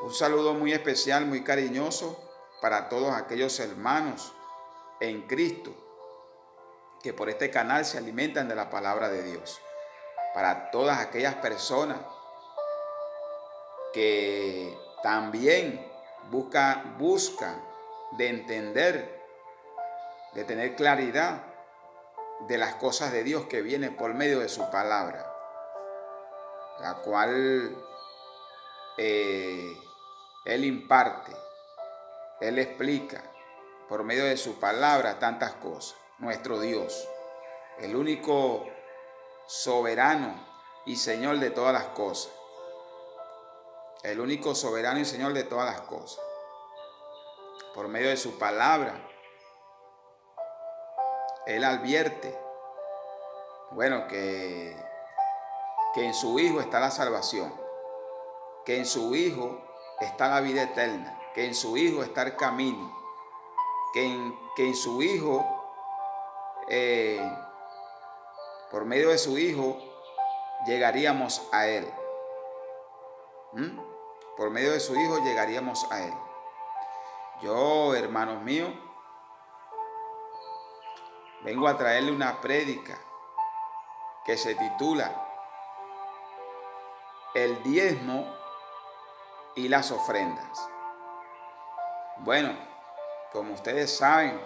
Un saludo muy especial, muy cariñoso para todos aquellos hermanos en Cristo que por este canal se alimentan de la palabra de Dios. Para todas aquellas personas que también buscan de entender, de tener claridad de las cosas de Dios que vienen por medio de su palabra, la cual eh, Él imparte, Él explica por medio de su palabra tantas cosas. Nuestro Dios, el único soberano y Señor de todas las cosas. El único soberano y Señor de todas las cosas. Por medio de su palabra, Él advierte, bueno, que en su Hijo está la salvación, que en su Hijo está la vida eterna, que en su Hijo está el camino, que en su Hijo, eh, por medio de su Hijo, llegaríamos a Él. ¿Mm? Por medio de su Hijo llegaríamos a Él. Yo, hermanos míos, vengo a traerle una prédica que se titula El diezmo y las ofrendas. Bueno, como ustedes saben,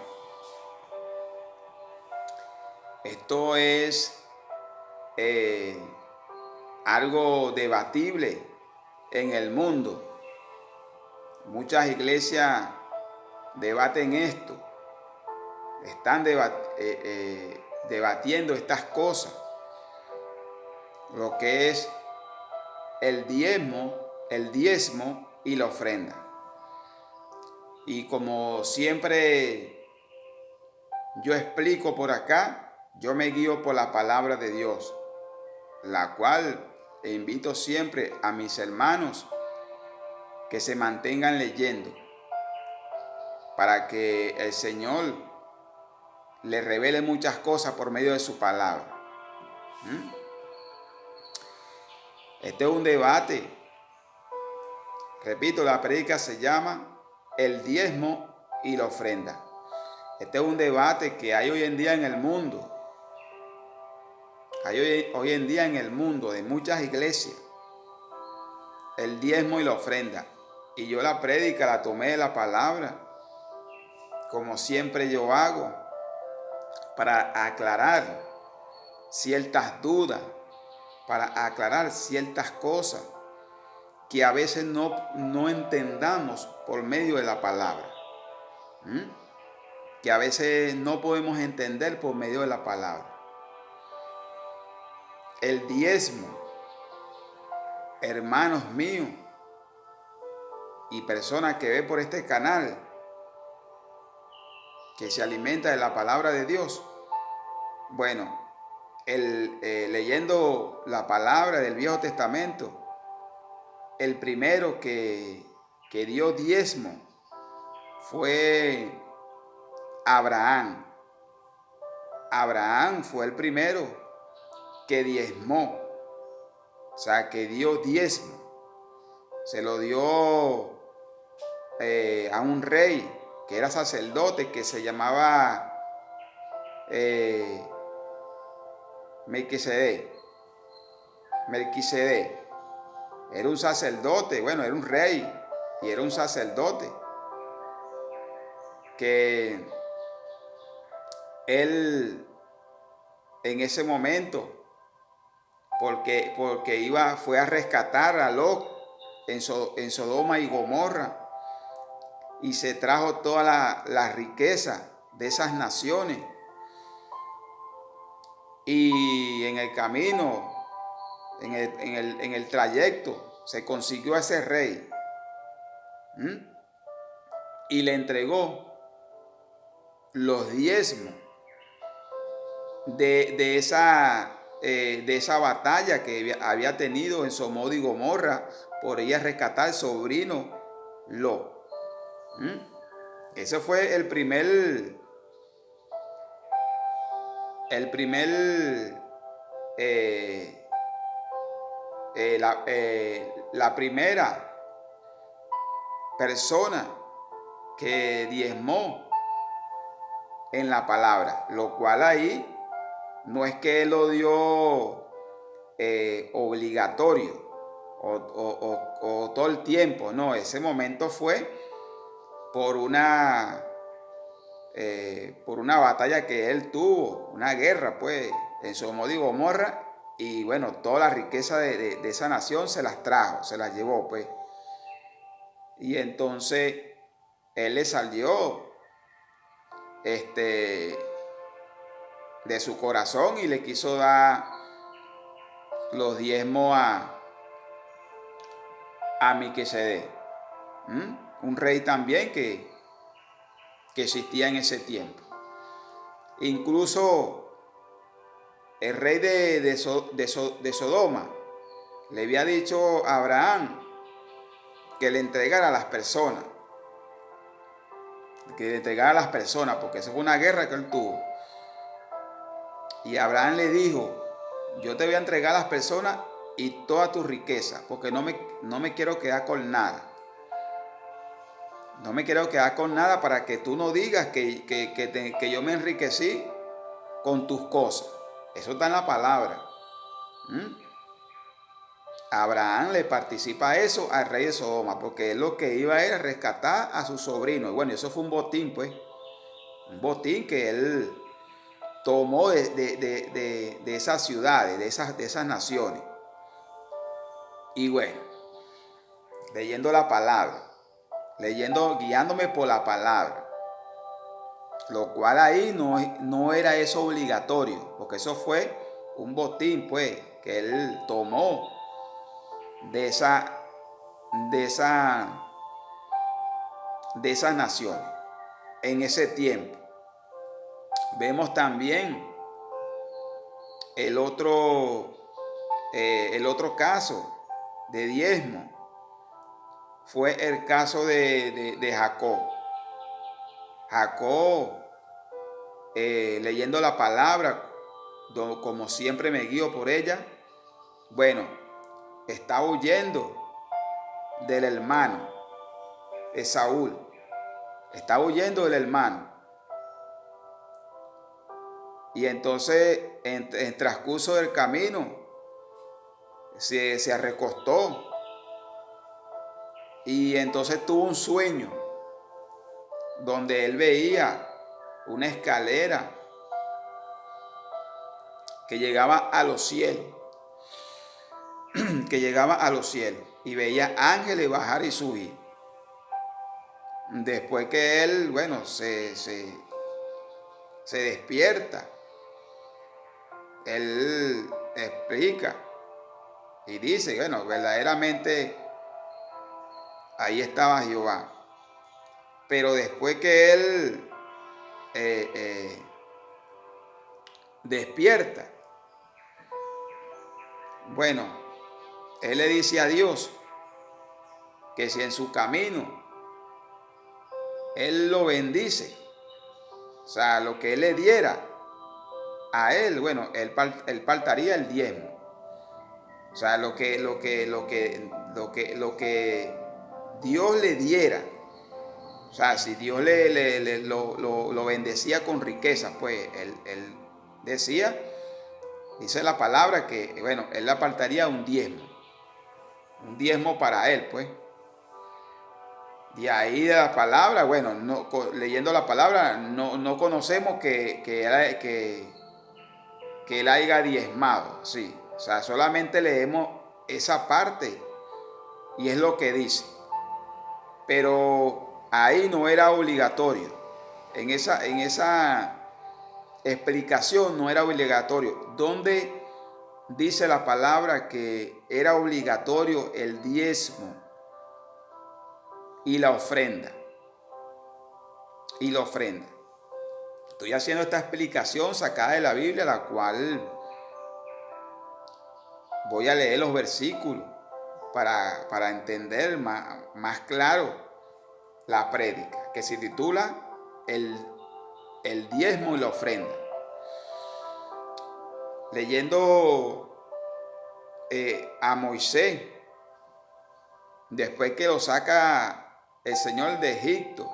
esto es eh, algo debatible en el mundo. Muchas iglesias debaten esto, están debatiendo estas cosas, lo que es el diezmo y la ofrenda. Y como siempre yo explico por acá, yo me guío por la palabra de Dios, la cual invito siempre a mis hermanos que se mantengan leyendo para que el Señor les revele muchas cosas por medio de su palabra. ¿Mm? Este es un debate. Repito, la prédica se llama El diezmo y la ofrenda. Este es un debate que hay hoy en día en el mundo. Hay hoy en día en el mundo de muchas iglesias. El diezmo y la ofrenda. Y yo la prédica la tomé de la palabra, como siempre yo hago, para aclarar ciertas dudas, para aclarar ciertas cosas que a veces no entendamos por medio de la palabra. ¿Mm? Que a veces no podemos entender por medio de la palabra. El diezmo, hermanos míos y personas que ven por este canal, que se alimenta de la palabra de Dios. Bueno, leyendo la palabra del Viejo Testamento, el primero que dio diezmo fue Abraham. Abraham fue el primero que diezmó, o sea, que dio diezmo. Se lo dio a un rey que era sacerdote, que se llamaba Melquisedec. Melquisedec era un sacerdote, bueno, era un rey y era un sacerdote que él en ese momento, porque fue a rescatar a Lot en Sodoma y Gomorra, y se trajo toda la riqueza de esas naciones. Y en el camino, en el trayecto, se consiguió a ese rey. ¿Mm? Y le entregó los diezmos de esa batalla que había tenido en Sodoma y Gomorra por ella rescatar al sobrino Lot. ¿Mm? Ese fue el primer la primera persona que diezmó en la palabra, lo cual ahí no es que él lo dio obligatorio o todo el tiempo, no, ese momento fue por por una batalla que él tuvo, una guerra pues en Sodoma y Gomorra, y bueno, toda la riqueza de esa nación se las trajo, se las llevó pues, y entonces él le salió de su corazón y le quiso dar los diezmos a Melquisedec, un rey también que existía en ese tiempo. Incluso el rey de Sodoma le había dicho a Abraham que le entregara a las personas, porque esa fue una guerra que él tuvo. Y Abraham le dijo, yo te voy a entregar a las personas y toda tu riqueza, porque no me quiero quedar con nada. No me quiero quedar con nada para que tú no digas que yo me enriquecí con tus cosas. Eso está en la palabra. Abraham le participa eso al rey de Sodoma, porque él lo que iba era rescatar a su sobrino. Y bueno, eso fue un botín, pues. Un botín que él tomó de esas ciudades, de esas naciones. Y bueno, leyendo la palabra, guiándome por la palabra, lo cual ahí no era eso obligatorio, porque eso fue un botín, pues, que él tomó de esas naciones en ese tiempo. Vemos también el otro caso de diezmo, fue el caso de Jacob. Jacob, leyendo la palabra, como siempre me guío por ella, bueno, está huyendo del hermano Esaú, está huyendo del hermano. Y entonces, en transcurso del camino, se recostó y entonces tuvo un sueño donde él veía una escalera que llegaba a los cielos, y veía ángeles bajar y subir. Después que él, bueno, se despierta, él explica y dice, bueno, verdaderamente ahí estaba Jehová. Pero después que él despierta, bueno, él le dice a Dios que si en su camino él lo bendice, o sea, lo que él le diera a él, bueno, él partaría el diezmo. O sea, lo que Dios le diera. O sea, si Dios lo bendecía con riqueza, pues él decía, dice la palabra que, bueno, él apartaría un diezmo para él, pues. Y ahí de la palabra, bueno, leyendo la palabra, no conocemos que él haya diezmado, sí. O sea, solamente leemos esa parte y es lo que dice. Pero ahí no era obligatorio. En esa explicación no era obligatorio. ¿Dónde dice la palabra que era obligatorio el diezmo y la ofrenda? Estoy haciendo esta explicación sacada de la Biblia, la cual voy a leer los versículos para entender más claro la prédica, que se titula el diezmo y la ofrenda. Leyendo a Moisés, después que lo saca el Señor de Egipto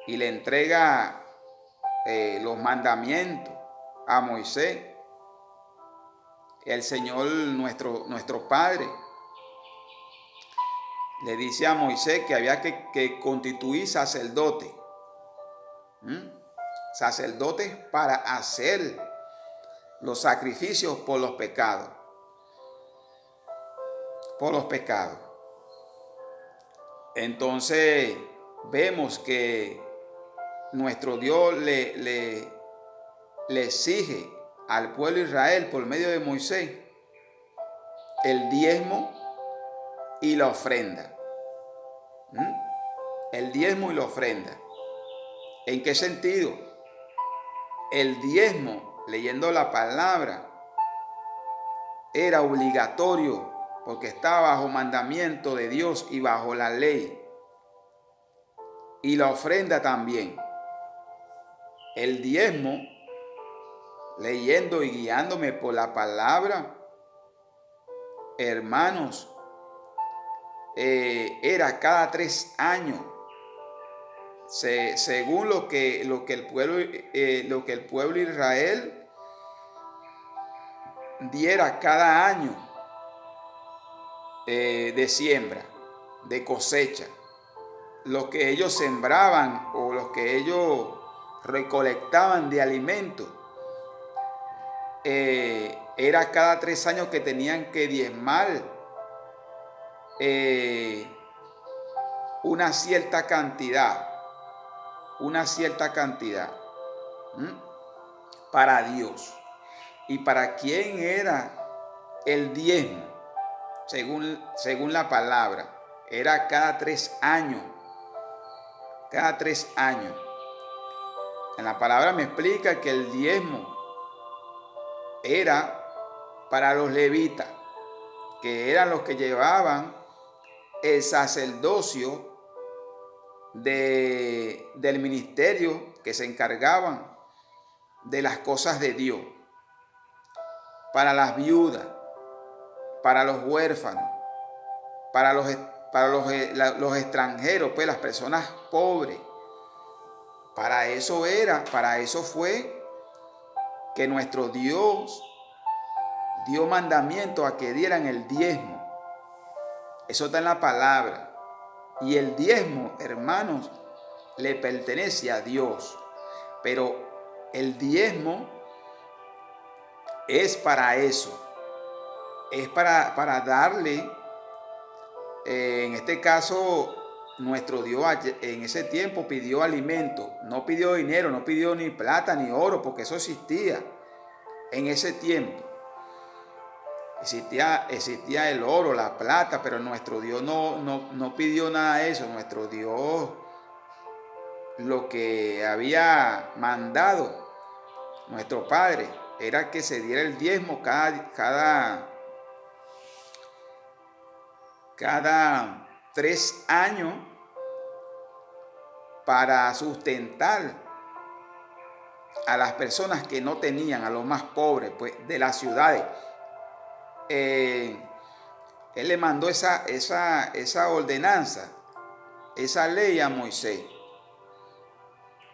y le entrega los mandamientos a Moisés, el Señor nuestro Padre le dice a Moisés que había que constituir sacerdotes, sacerdotes para hacer los sacrificios por los pecados, Entonces vemos que nuestro Dios le exige al pueblo de Israel por medio de Moisés el diezmo y la ofrenda. El diezmo y la ofrenda. ¿En qué sentido? El diezmo, leyendo la palabra, era obligatorio porque estaba bajo mandamiento de Dios y bajo la ley. Y la ofrenda también. El diezmo, leyendo y guiándome por la palabra, hermanos, era cada 3 años. Según lo que el pueblo de Israel diera cada año de siembra, de cosecha, lo que ellos sembraban o lo que ellos recolectaban de alimento, era cada 3 años que tenían que diezmar una cierta cantidad para Dios. ¿Y para quién era el diezmo? Según la palabra, era cada 3 años. Cada 3 años. En la palabra me explica que el diezmo era para los levitas, que eran los que llevaban el sacerdocio del ministerio, que se encargaban de las cosas de Dios, para las viudas, para los huérfanos, para los extranjeros, pues las personas pobres. Para eso fue que nuestro Dios dio mandamiento a que dieran el diezmo. Eso está en la palabra. Y el diezmo, hermanos, le pertenece a Dios. Pero el diezmo es para eso. Es para darle, en este caso, nuestro Dios en ese tiempo pidió alimento. No pidió dinero, no pidió ni plata ni oro, porque eso existía en ese tiempo. Existía el oro, la plata, pero nuestro Dios no pidió nada de eso. Nuestro Dios, lo que había mandado nuestro Padre era que se diera el diezmo cada 3 años para sustentar a las personas que no tenían, a los más pobres, pues, de las ciudades. Él le mandó esa ordenanza, esa ley a Moisés,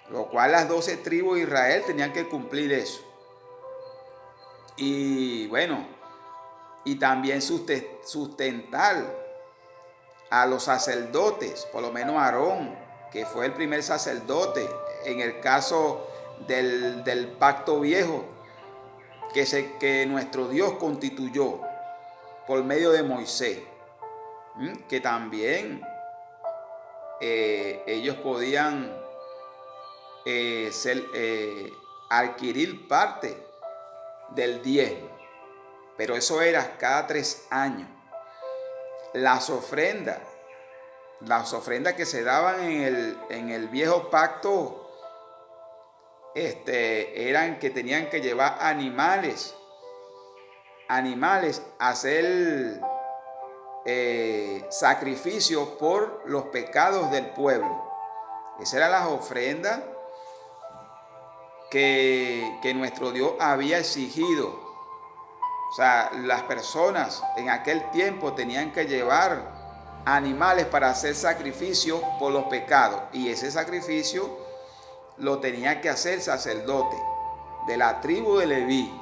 lo cual las 12 tribus de Israel tenían que cumplir eso. Y bueno, y también sustentar a los sacerdotes, por lo menos Aarón, que fue el primer sacerdote en el caso del pacto viejo, que nuestro Dios constituyó por medio de Moisés, que también ellos podían adquirir parte del diezmo, pero eso era cada 3 años. Las ofrendas que se daban en el viejo pacto, eran que tenían que llevar animales a hacer sacrificio por los pecados del pueblo. Esas eran las ofrendas que nuestro Dios había exigido. O sea, las personas en aquel tiempo tenían que llevar animales para hacer sacrificio por los pecados. Y ese sacrificio lo tenía que hacer el sacerdote de la tribu de Leví,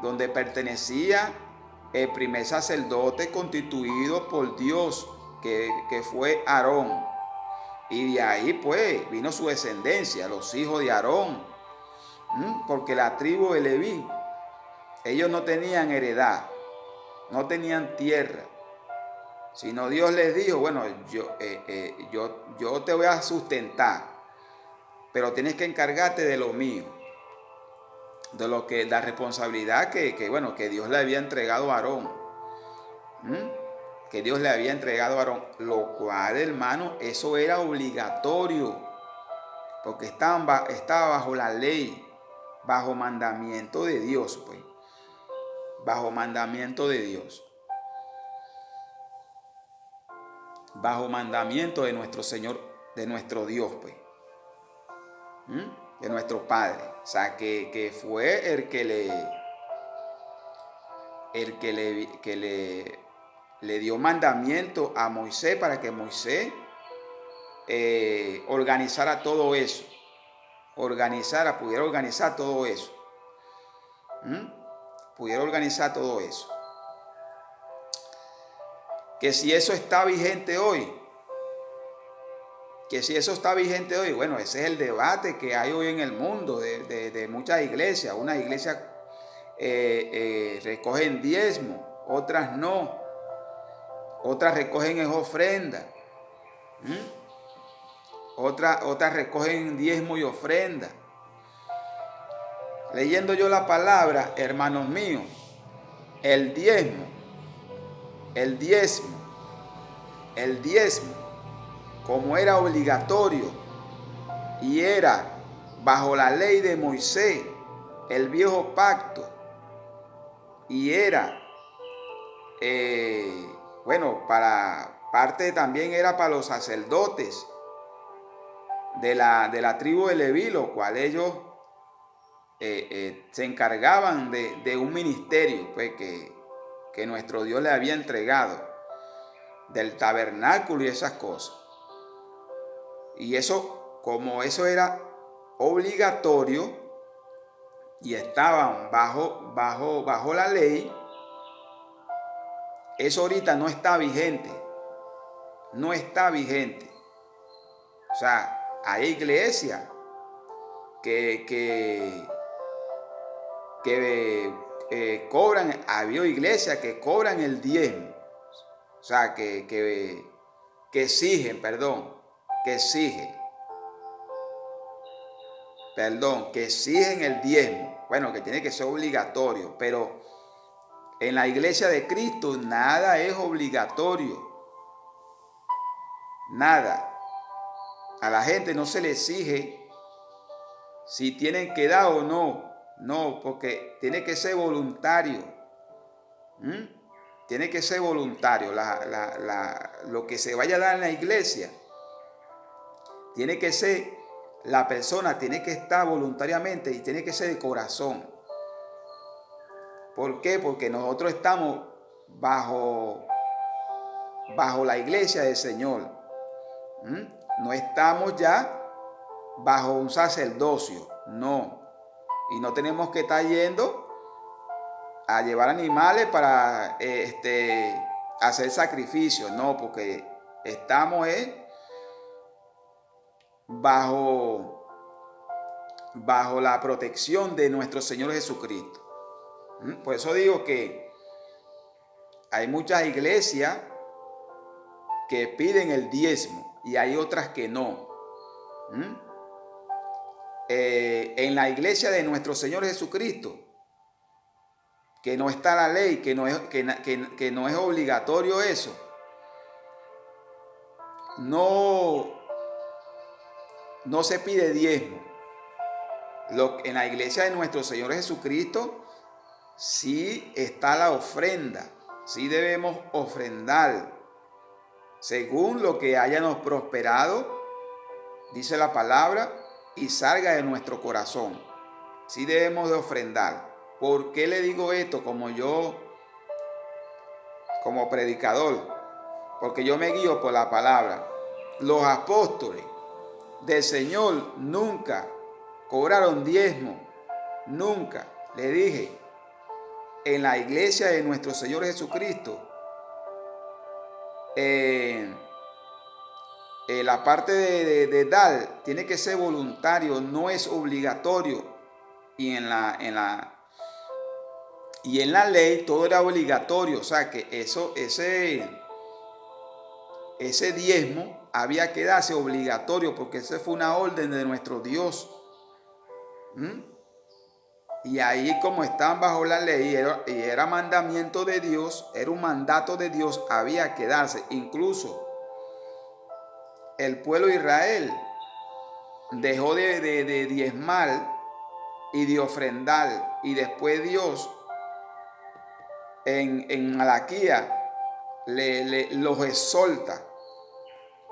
donde pertenecía el primer sacerdote constituido por Dios, que fue Aarón. Y de ahí pues vino su descendencia, los hijos de Aarón. Porque la tribu de Leví, ellos no tenían heredad, no tenían tierra, sino Dios les dijo, bueno, yo te voy a sustentar, pero tienes que encargarte de lo mío, de lo que la responsabilidad que Dios le había entregado a Aarón. Que Dios le había entregado a Aarón, lo cual, hermano, eso era obligatorio, porque estaba bajo la ley, bajo mandamiento de Dios, pues, bajo mandamiento de Dios, bajo mandamiento de nuestro Señor, de nuestro Dios, pues, de nuestro Padre. O sea, que fue el que le dio mandamiento a Moisés para que Moisés organizara todo eso, pudiera organizar todo eso, pudiera organizar todo eso. Que si eso está vigente hoy, bueno, ese es el debate que hay hoy en el mundo de muchas iglesias. Unas iglesias recogen diezmo, otras no, otras recogen es ofrenda, otras recogen diezmo y ofrenda. Leyendo yo la palabra, hermanos míos, el diezmo, como era obligatorio y era bajo la ley de Moisés, el viejo pacto, y era, para parte también era para los sacerdotes de la tribu de Leví, lo cual ellos se encargaban de un ministerio, pues, que nuestro Dios le había entregado, del tabernáculo y esas cosas. Y eso, como eso era obligatorio y estaban bajo la ley, eso ahorita no está vigente. No está vigente. O sea, hay iglesias que cobran, había iglesias que cobran el diezmo. O sea, que exigen el diezmo. Bueno, que tiene que ser obligatorio, pero en la iglesia de Cristo nada es obligatorio. Nada. A la gente no se le exige si tienen que dar o no. No, porque tiene que ser voluntario. Tiene que ser voluntario. Lo que se vaya a dar en la iglesia tiene que ser, la persona tiene que estar voluntariamente y tiene que ser de corazón. ¿Por qué? Porque nosotros estamos bajo la iglesia del Señor. No estamos ya bajo un sacerdocio, no. Y no tenemos que estar yendo a llevar animales para hacer sacrificios, no, porque estamos bajo la protección de nuestro Señor Jesucristo. Por eso digo que hay muchas iglesias que piden el diezmo y hay otras que no. En la iglesia de nuestro Señor Jesucristo, que no está la ley, que no es obligatorio eso, no se pide diezmo. En la iglesia de nuestro Señor Jesucristo sí está la ofrenda, sí debemos ofrendar según lo que hayamos prosperado, dice la palabra, y salga de nuestro corazón. Sí debemos de ofrendar. ¿Por qué le digo esto? Como predicador, porque yo me guío por la palabra. Los apóstoles del Señor nunca cobraron diezmo, nunca. Le dije, en la iglesia de nuestro Señor Jesucristo, la parte de dar tiene que ser voluntario, no es obligatorio. Y en la ley todo era obligatorio, o sea que ese diezmo había que darse obligatorio, porque esa fue una orden de nuestro Dios. Y ahí, como estaban bajo la ley y era mandamiento de Dios, era un mandato de Dios, había que darse. Incluso el pueblo de Israel dejó de diezmar y de ofrendar, y después Dios en Malaquía los exhorta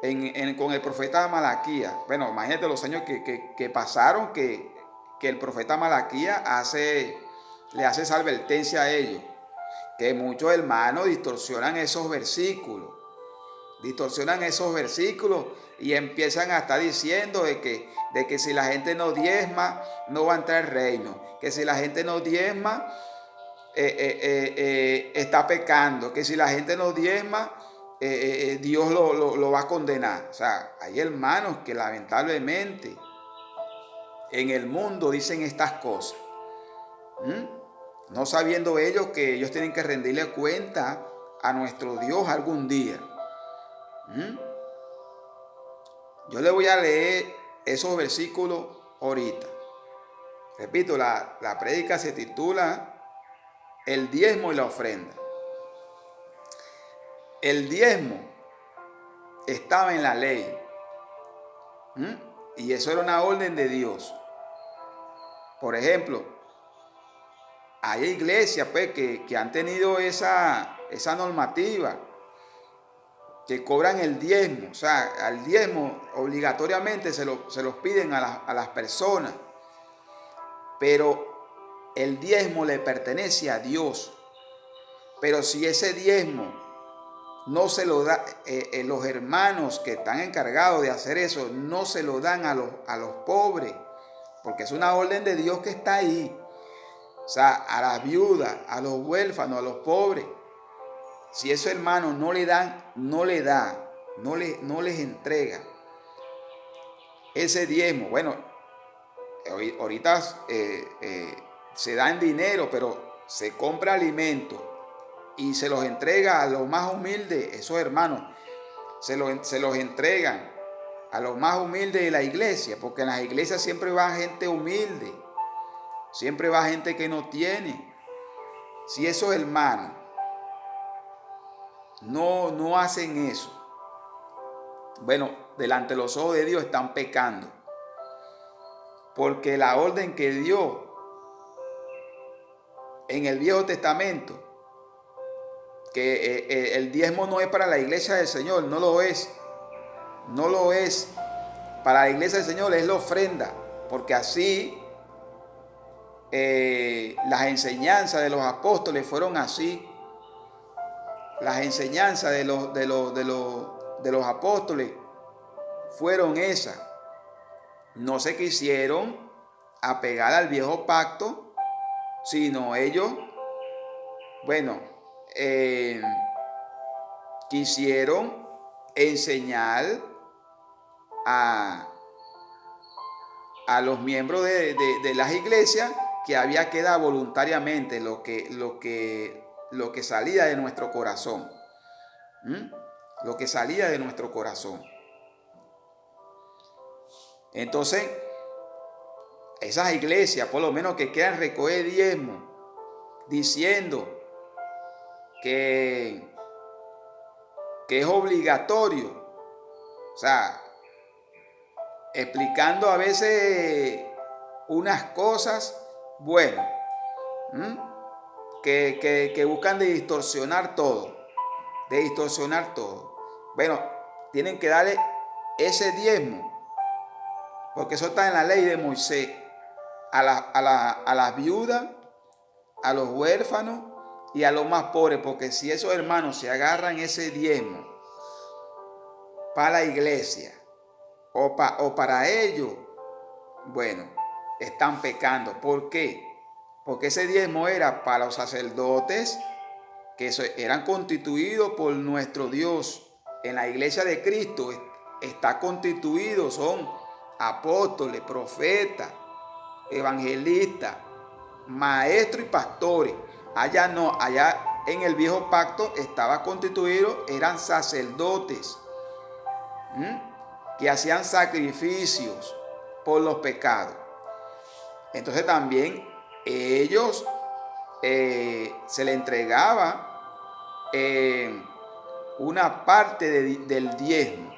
con el profeta Malaquía. Bueno, imagínate los años que pasaron, que el profeta Malaquía le hace esa advertencia a ellos, que muchos hermanos distorsionan esos versículos y empiezan a estar diciendo de que si la gente no diezma no va a entrar al reino, que si la gente no diezma está pecando, que si la gente no diezma Dios lo va a condenar. O sea, hay hermanos que lamentablemente en el mundo dicen estas cosas, no sabiendo ellos que ellos tienen que rendirle cuenta a nuestro Dios algún día. Yo le voy a leer esos versículos ahorita. Repito, la prédica se titula El diezmo y la ofrenda. El diezmo estaba en la ley, y eso era una orden de Dios. Por ejemplo, hay iglesias pues, que han tenido esa normativa, que cobran el diezmo. O sea, al diezmo obligatoriamente se los piden a las personas. Pero el diezmo le pertenece a Dios. Pero si ese diezmo no se lo da, los hermanos que están encargados de hacer eso, no se lo dan a los pobres, porque es una orden de Dios que está ahí. O sea, a las viudas, a los huérfanos, a los pobres. Si esos hermanos no le dan, no les entrega ese diezmo. Bueno, ahorita se da en dinero, pero se compra alimento y se los entrega a los más humildes. Esos hermanos se los entregan a los más humildes de la iglesia, porque en las iglesias siempre va gente humilde, siempre va gente que no tiene. Si esos hermanos no hacen eso, bueno, delante de los ojos de Dios están pecando, porque la orden que dio en el Viejo Testamento, que el diezmo no es para la iglesia del Señor, no lo es. Para la iglesia del Señor es la ofrenda, porque así las enseñanzas de los apóstoles fueron así. Las enseñanzas de los apóstoles fueron esas. No se quisieron apegar al viejo pacto, sino ellos, bueno, quisieron enseñar a los miembros de las iglesias que había que dar voluntariamente lo que salía de nuestro corazón. Lo que salía de nuestro corazón. Entonces, esas iglesias, por lo menos que quieran recoger diezmo, diciendo que es obligatorio, o sea, explicando a veces unas cosas, bueno, que buscan de distorsionar todo. Bueno, tienen que darle ese diezmo, porque eso está en la ley de Moisés, a las viudas, a los huérfanos y a los más pobres, porque si esos hermanos se agarran ese diezmo para la iglesia o para ellos, bueno, están pecando. ¿Por qué? Porque ese diezmo era para los sacerdotes que eran constituidos por nuestro Dios. En la iglesia de Cristo está constituido, son apóstoles, profetas, evangelistas, maestros y pastores. Allá no, allá en el viejo pacto estaba constituido, eran sacerdotes, que hacían sacrificios por los pecados. Entonces también ellos se le entregaba una parte del diezmo,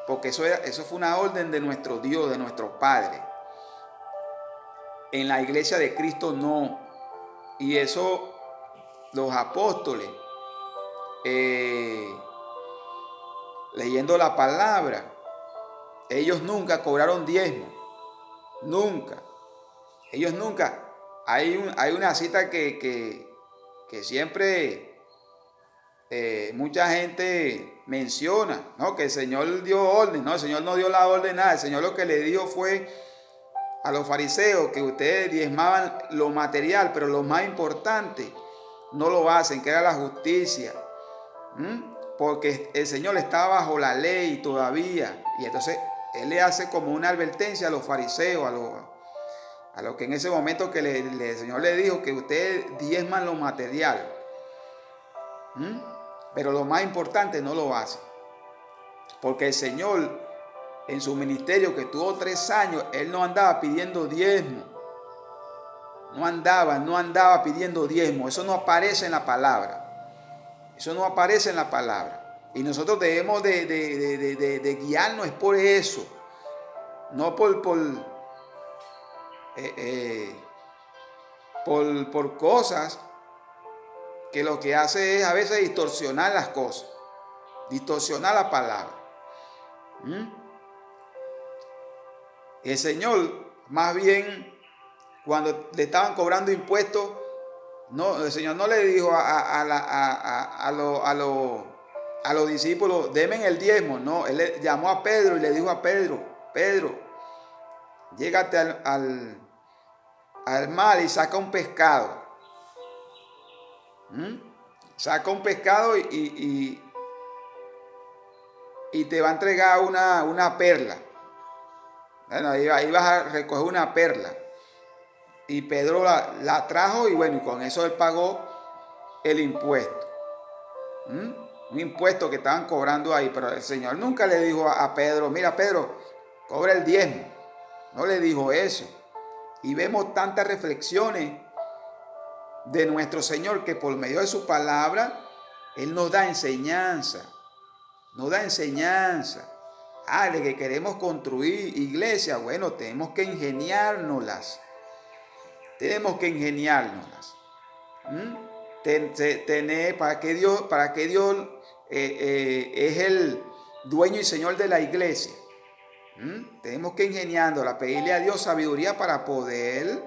porque eso fue una orden de nuestro Dios, de nuestro Padre. En la iglesia de Cristo no. Y eso los apóstoles, leyendo la palabra, ellos nunca cobraron diezmo. Nunca. Ellos nunca. Hay una cita que siempre mucha gente menciona, ¿no? Que el Señor dio orden. No, el Señor no dio la orden nada. El Señor lo que le dijo fue a los fariseos que ustedes diezmaban lo material, pero lo más importante no lo hacen, que era la justicia. Porque el Señor estaba bajo la ley todavía. Y entonces Él le hace como una advertencia a los fariseos, a los que en ese momento que el Señor le dijo que ustedes diezman lo material, pero lo más importante no lo hacen. Porque el Señor en su ministerio, que tuvo 3 años, Él no andaba pidiendo diezmo. No andaba pidiendo diezmo. Eso no aparece en la palabra. Eso no aparece en la palabra. Y nosotros debemos de guiarnos es por eso. No por cosas que lo que hace es a veces distorsionar las cosas. Distorsionar la palabra. El Señor, más bien, cuando le estaban cobrando impuestos, no, el Señor no le dijo a los discípulos, denme el diezmo. No, Él le llamó a Pedro y le dijo a Pedro, Pedro, llégate al mar y saca un pescado. Saca un pescado y te va a entregar una perla. Bueno, ahí vas a recoger una perla. Y Pedro la trajo y bueno, y con eso él pagó el impuesto. Un impuesto que estaban cobrando ahí. Pero el Señor nunca le dijo a Pedro, mira Pedro, cobra el diezmo. No le dijo eso. Y vemos tantas reflexiones de nuestro Señor que por medio de su palabra, Él nos da enseñanza. Nos da enseñanza. De que queremos construir iglesia, bueno, tenemos que ingeniárnoslas. Tenemos que ingeniárnoslas. Tener, para que Dios es el dueño y señor de la iglesia. Tenemos que ingeniárnosla, pedirle a Dios sabiduría para poder,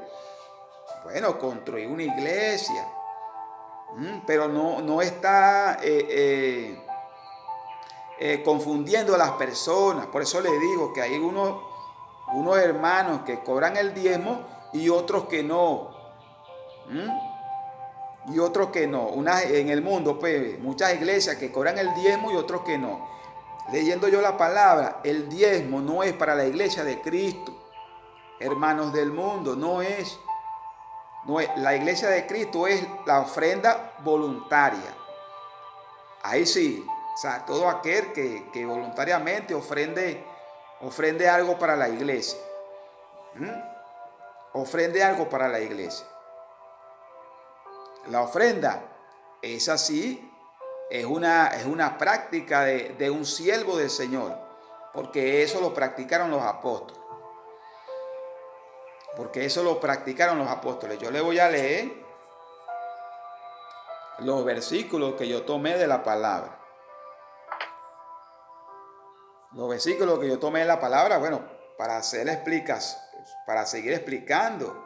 bueno, construir una iglesia. Pero no está confundiendo a las personas. Por eso le digo que hay unos hermanos que cobran el diezmo y otros que no. Y otros que no. En el mundo, pues, muchas iglesias que cobran el diezmo y otros que no. Leyendo yo la palabra, el diezmo no es para la iglesia de Cristo. Hermanos del mundo, no es. La iglesia de Cristo es la ofrenda voluntaria. Ahí sí, o sea, todo aquel que voluntariamente ofrende algo para la iglesia. Ofrende algo para la iglesia. La ofrenda es así, es una práctica de un siervo del Señor, porque eso lo practicaron los apóstoles. Yo le voy a leer los versículos que yo tomé de la palabra. Bueno, para hacer explicación, para seguir explicando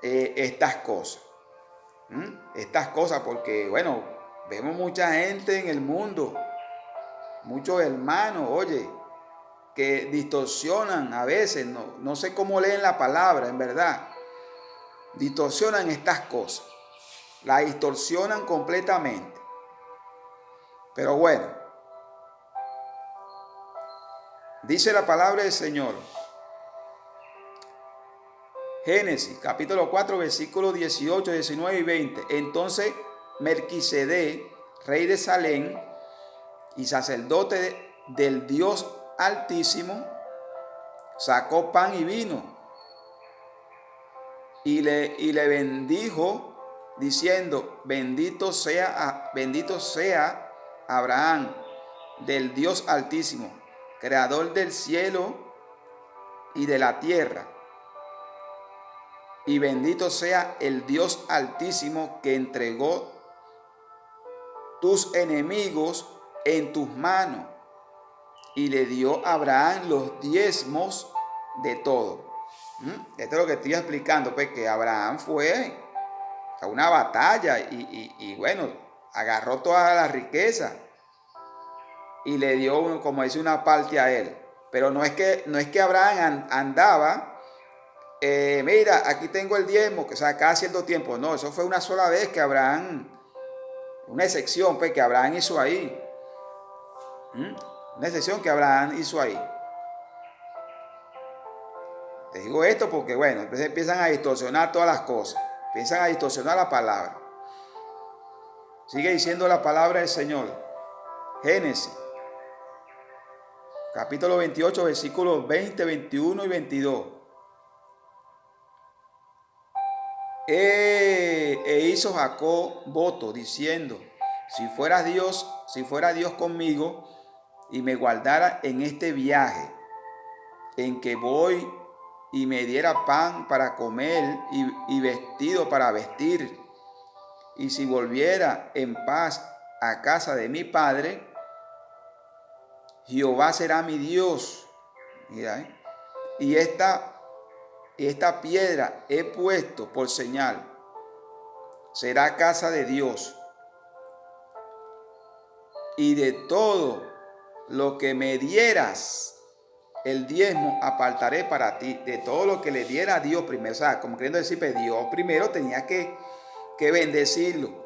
estas cosas. Estas cosas porque, bueno, vemos mucha gente en el mundo, muchos hermanos, oye, que distorsionan a veces, no sé cómo leen la palabra, en verdad. Distorsionan estas cosas, la distorsionan completamente. Pero bueno, dice la palabra del Señor. Génesis, capítulo 4, versículos 18, 19 y 20. Entonces Melquisedec, rey de Salem y sacerdote del Dios Altísimo, sacó pan y vino y le bendijo diciendo, bendito sea Abraham del Dios Altísimo, creador del cielo y de la tierra. Y bendito sea el Dios Altísimo que entregó tus enemigos en tus manos. Y le dio a Abraham los diezmos de todo. Esto es lo que estoy explicando, pues, que Abraham fue a una batalla y bueno, agarró toda la riqueza y le dio, como dice, una parte a él. Pero no es que Abraham andaba, mira, aquí tengo el diezmo, que o sea, cada cierto tiempo. No, eso fue una sola vez que Abraham, una excepción, pues, que Abraham hizo ahí. Una excepción que Abraham hizo ahí. Te digo esto porque, bueno, entonces empiezan a distorsionar todas las cosas. Empiezan a distorsionar la palabra. Sigue diciendo la palabra del Señor. Génesis, capítulo 28, versículos 20, 21 y 22. Hizo Jacob voto diciendo, si fuera Dios conmigo y me guardara en este viaje en que voy y me diera pan para comer y vestido para vestir, y si volviera en paz a casa de mi padre, Jehová será mi Dios. Mira, y esta piedra he puesto por señal, será casa de Dios. Y de todo lo que me dieras, el diezmo apartaré para ti. De todo lo que le diera a Dios primero. O sea, como queriendo decir, pues Dios primero tenía que bendecirlo.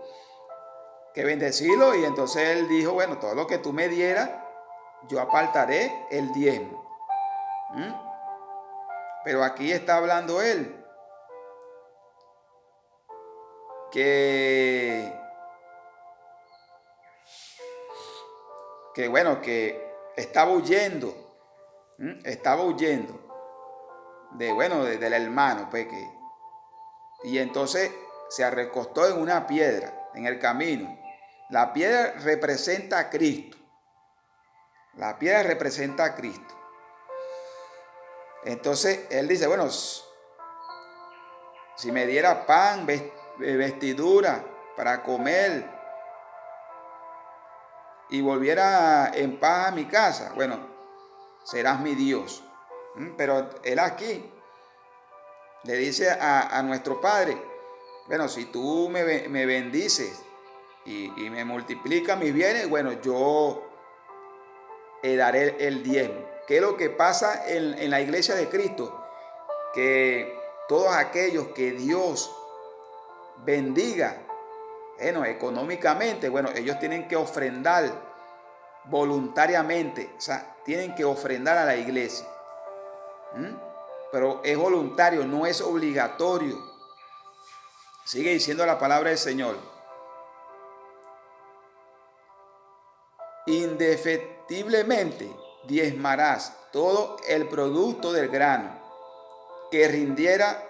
Y entonces él dijo, bueno, todo lo que tú me dieras, yo apartaré el diezmo. Pero aquí está hablando él que bueno, que estaba huyendo del hermano, pues, y entonces se recostó en una piedra en el camino. La piedra representa a Cristo. Entonces él dice, bueno, si me diera pan, vestidura para comer y volviera en paz a mi casa, bueno, serás mi Dios. Pero él aquí le dice a nuestro Padre, bueno, si tú me bendices y me multiplicas mis bienes, bueno, yo daré el diezmo. ¿Qué es lo que pasa en la iglesia de Cristo? Que todos aquellos que Dios bendiga, bueno, económicamente, bueno, ellos tienen que ofrendar voluntariamente, o sea, tienen que ofrendar a la iglesia. Pero es voluntario, no es obligatorio. Sigue diciendo la palabra del Señor. Indefectiblemente diezmarás todo el producto del grano que rindiera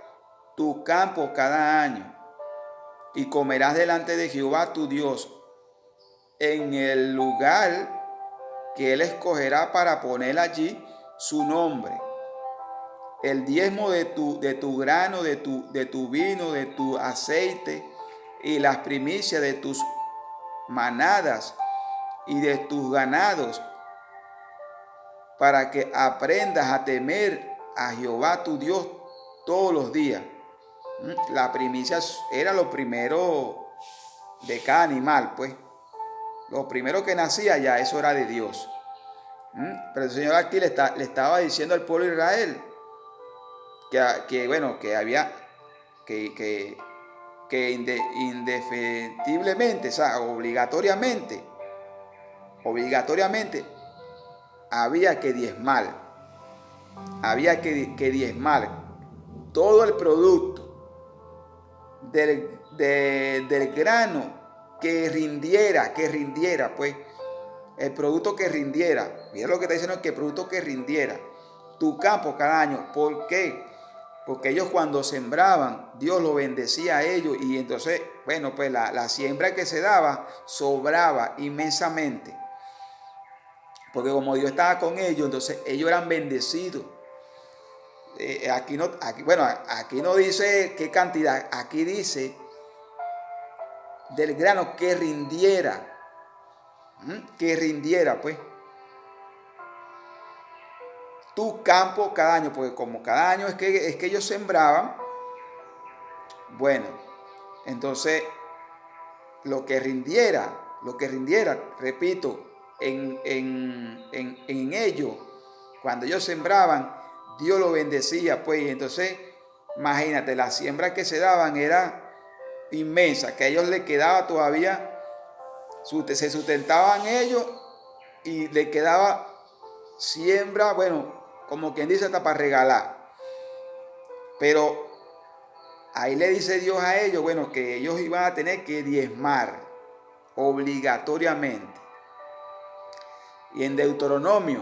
tu campo cada año, y comerás delante de Jehová tu Dios en el lugar que él escogerá para poner allí su nombre. El diezmo de tu grano, de tu vino, de tu aceite, y las primicias de tus manadas y de tus ganados, para que aprendas a temer a Jehová tu Dios todos los días. La primicia era lo primero de cada animal, pues. Lo primero que nacía ya eso era de Dios. Pero el Señor aquí le estaba diciendo al pueblo de Israel bueno, que había que, indefectiblemente, o sea, obligatoriamente había que diezmar todo el producto del grano que rindiera, pues, el producto que rindiera. Mira lo que está diciendo, que el producto que rindiera tu campo cada año. ¿Por qué? Porque ellos cuando sembraban, Dios lo bendecía a ellos y entonces, bueno, pues la siembra que se daba sobraba inmensamente. Porque como Dios estaba con ellos, entonces ellos eran bendecidos. Aquí no dice qué cantidad, aquí dice del grano que rindiera. Que rindiera, pues, tu campo cada año, porque como cada año es que ellos sembraban, bueno, entonces lo que rindiera, repito, en ellos, cuando ellos sembraban, Dios lo bendecía, pues, y entonces, imagínate, la siembra que se daban era inmensa, que a ellos les quedaba todavía, se sustentaban ellos y les quedaba siembra, bueno, como quien dice, hasta para regalar. Pero ahí le dice Dios a ellos, bueno, que ellos iban a tener que diezmar obligatoriamente. Y en Deuteronomio,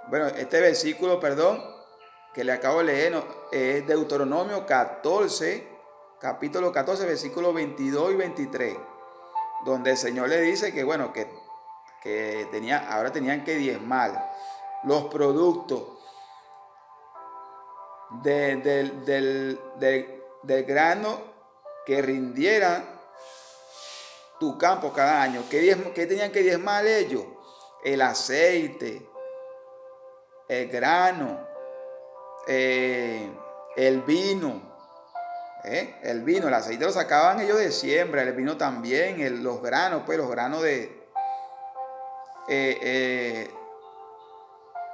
bueno, este versículo, perdón, que le acabo de leer, no, es Deuteronomio 14, capítulo 14, versículos 22 y 23, donde el Señor le dice que, bueno, que ahora tenían que diezmar los productos del grano que rindiera tu campo cada año. ¿Qué tenían que diezmar ellos? El aceite, el grano, el vino. El aceite lo sacaban ellos de siembra, el vino también, los granos, pues los granos de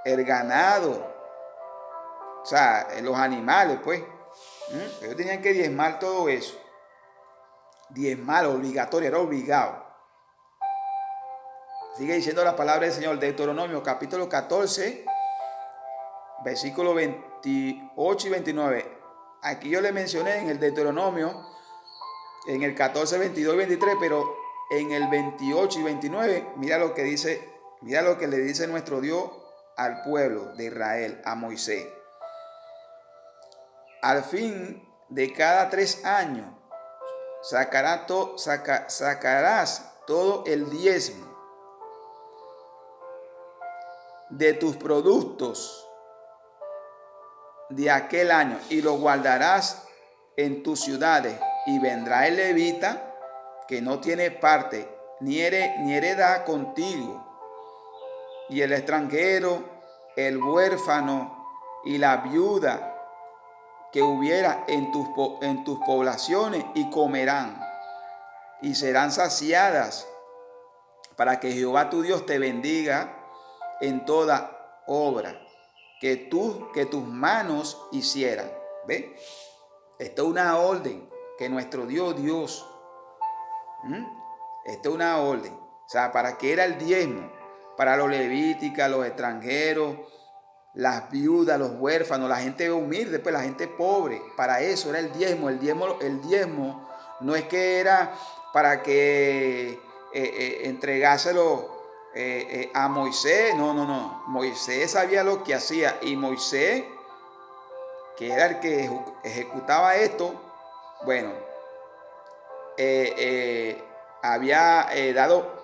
el ganado, o sea, los animales, pues. Ellos tenían que diezmar todo eso. Diezmar, obligatorio, era obligado. Sigue diciendo la palabra del Señor, Deuteronomio capítulo 14, versículos 28 y 29. Aquí yo le mencioné en el Deuteronomio, en el 14, 22 y 23, pero en el 28 y 29, mira lo que le dice nuestro Dios al pueblo de Israel, a Moisés. Al fin de cada 3 años sacarás todo el diezmo de tus productos de aquel año y lo guardarás en tus ciudades, y vendrá el levita que no tiene parte ni heredad contigo, y el extranjero, el huérfano y la viuda que hubiera en tus poblaciones, y comerán y serán saciadas, para que Jehová tu Dios te bendiga en toda obra que tus manos hicieran. ¿Ve? Esto es una orden que nuestro Dios. Esto es una orden. O sea, ¿para qué era el diezmo? Para los levíticos, los extranjeros, las viudas, los huérfanos, la gente humilde, pues la gente pobre. Para eso era el diezmo. El diezmo no es que era para que entregáselo a Moisés. No. Moisés sabía lo que hacía, y Moisés, que era el que ejecutaba esto, bueno, había dado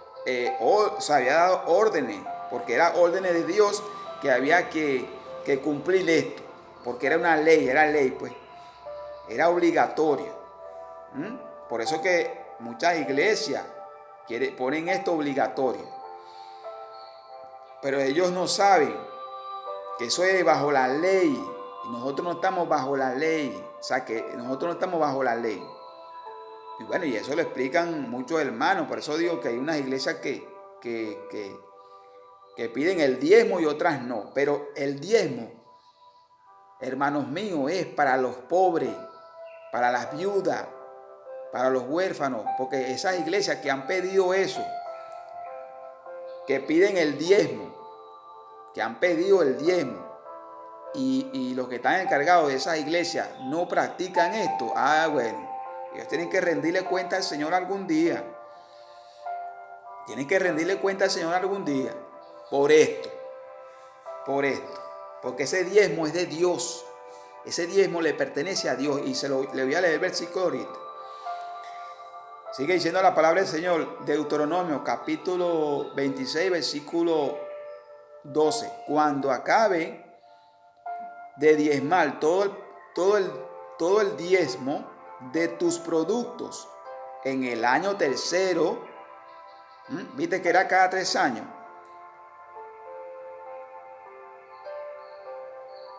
órdenes, porque era órdenes de Dios, que había que cumplir esto, porque era una ley, pues, era obligatorio. Por eso que muchas iglesias ponen esto obligatorio, pero ellos no saben que eso es bajo la ley, y nosotros no estamos bajo la ley. O sea, que nosotros no estamos bajo la ley. Y bueno, y eso lo explican muchos hermanos. Por eso digo que hay unas iglesias que piden el diezmo y otras no. Pero el diezmo, hermanos míos, es para los pobres, para las viudas, para los huérfanos. Porque esas iglesias que han pedido eso, que piden el diezmo, que han pedido el diezmo, y los que están encargados de esas iglesias no practican esto, bueno, ellos tienen que rendirle cuenta al Señor algún día. Tienen que rendirle cuenta al Señor algún día por esto, porque ese diezmo es de Dios. Ese diezmo le pertenece a Dios, y le voy a leer el versículo ahorita. Sigue diciendo la palabra del Señor, Deuteronomio capítulo 26, versículo 12. Cuando acabe de diezmar todo el diezmo de tus productos en el año tercero, viste que era cada 3 años,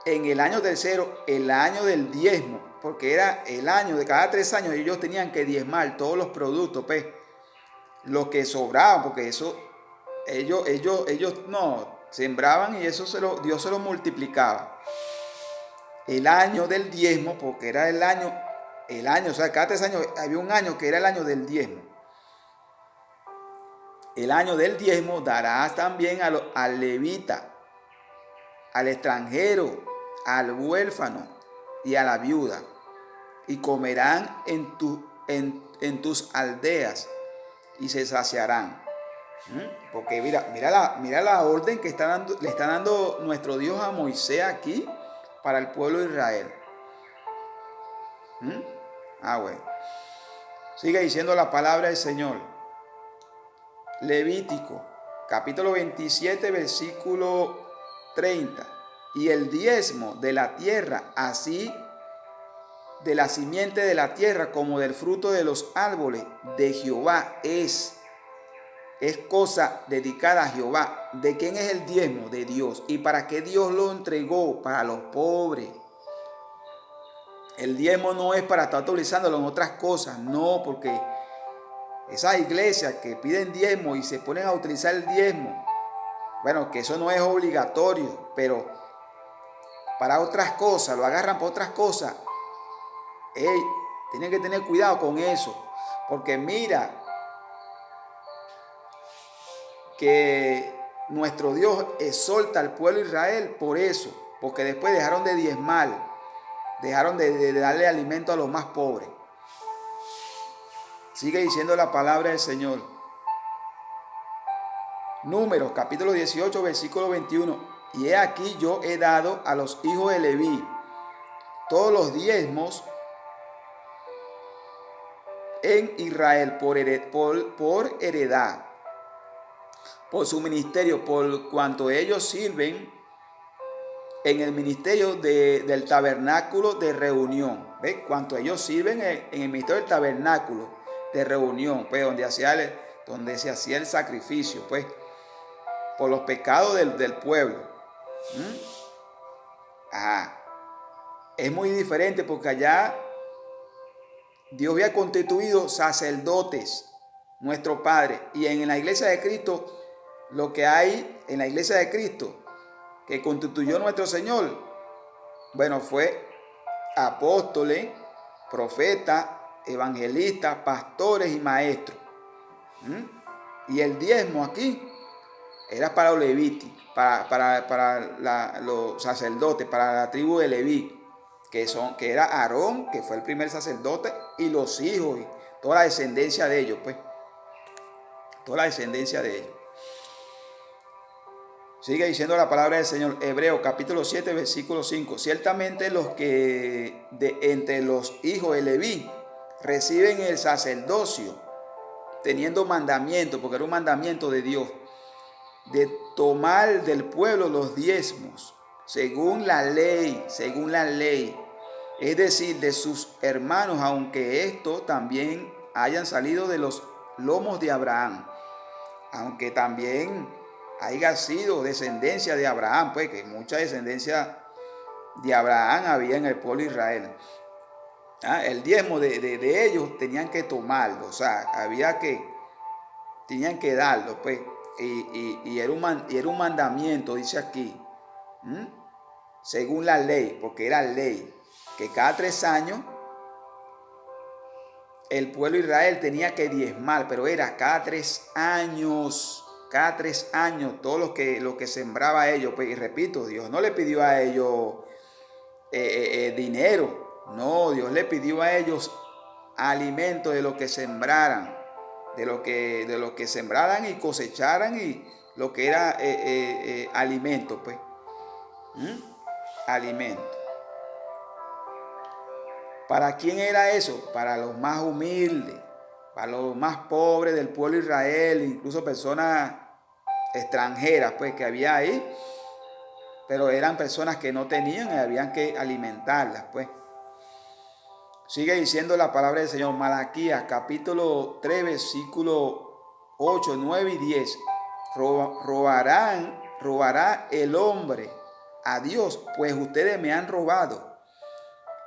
en el año tercero, el año del diezmo, porque era el año de cada 3 años, ellos tenían que diezmar todos los productos, pues, lo que sobraban, porque eso, ellos no sembraban y eso Dios se lo multiplicaba. El año del diezmo, porque era el año, o sea, cada 3 años había un año que era el año del diezmo. El año del diezmo darás también al levita, al extranjero, al huérfano y a la viuda, y comerán en tus aldeas y se saciarán. Porque mira la orden que le está dando nuestro Dios a Moisés aquí para el pueblo de Israel. Bueno. Sigue diciendo la palabra del Señor. Levítico, capítulo 27, versículo 30. Y el diezmo de la tierra, así de la simiente de la tierra como del fruto de los árboles de Jehová es cosa dedicada a Jehová. ¿De quién es el diezmo? De Dios. ¿Y para qué Dios lo entregó? Para los pobres. El diezmo no es para estar utilizándolo en otras cosas, no, porque esas iglesias que piden diezmo y se ponen a utilizar el diezmo, bueno, que eso no es obligatorio, pero para otras cosas, lo agarran para otras cosas. Tienen que tener cuidado con eso, porque mira que nuestro Dios exhorta al pueblo de Israel por eso, porque después dejaron de diezmar, dejaron de darle alimento a los más pobres. Sigue diciendo la palabra del Señor. Números, capítulo 18, versículo 21. Y he aquí yo he dado a los hijos de Leví todos los diezmos en Israel por heredad, por su ministerio, por cuanto ellos sirven en el ministerio del tabernáculo de reunión. ¿Ves? Cuanto ellos sirven en el ministerio del tabernáculo de reunión, pues donde se hacía el sacrificio, pues, por los pecados del pueblo. Es muy diferente, porque allá Dios había constituido sacerdotes, nuestro Padre. Y en la iglesia de Cristo, lo que hay en la iglesia de Cristo, que constituyó nuestro Señor, bueno, fue apóstoles, profetas, evangelistas, pastores y maestros. Y el diezmo aquí era para los levitas, para los sacerdotes, para la tribu de Leví, que era Aarón, que fue el primer sacerdote, y los hijos, y toda la descendencia de ellos, pues. Toda la descendencia de ellos. Sigue diciendo la palabra del Señor, Hebreos capítulo 7, versículo 5. Ciertamente los que entre los hijos de Leví reciben el sacerdocio, teniendo mandamiento, porque era un mandamiento de Dios, de tomar del pueblo los diezmos, según la ley, es decir, de sus hermanos, aunque estos también hayan salido de los lomos de Abraham, aunque también haya sido descendencia de Abraham, pues que mucha descendencia de Abraham había en el pueblo de Israel. El diezmo de ellos tenían que tomarlo, o sea, tenían que darlo, pues, y era un mandamiento, dice aquí, ¿m? Según la ley, porque era ley, que cada 3 años el pueblo de Israel tenía que diezmar, pero era cada 3 años, todo lo que sembraba ellos, pues, y repito, Dios no le pidió a ellos dinero, no, Dios le pidió a ellos alimento de lo que sembraran, de lo que sembraran y cosecharan y lo que era alimento, pues. ¿Mm? Alimento. ¿Para quién era eso? Para los más humildes, para los más pobres del pueblo de Israel, incluso personas extranjeras, pues, que había ahí, pero eran personas que no tenían y habían que alimentarlas, pues. Sigue diciendo la palabra del Señor, Malaquías capítulo 3, versículo 8, 9 y 10. Robará el hombre a Dios, pues ustedes me han robado.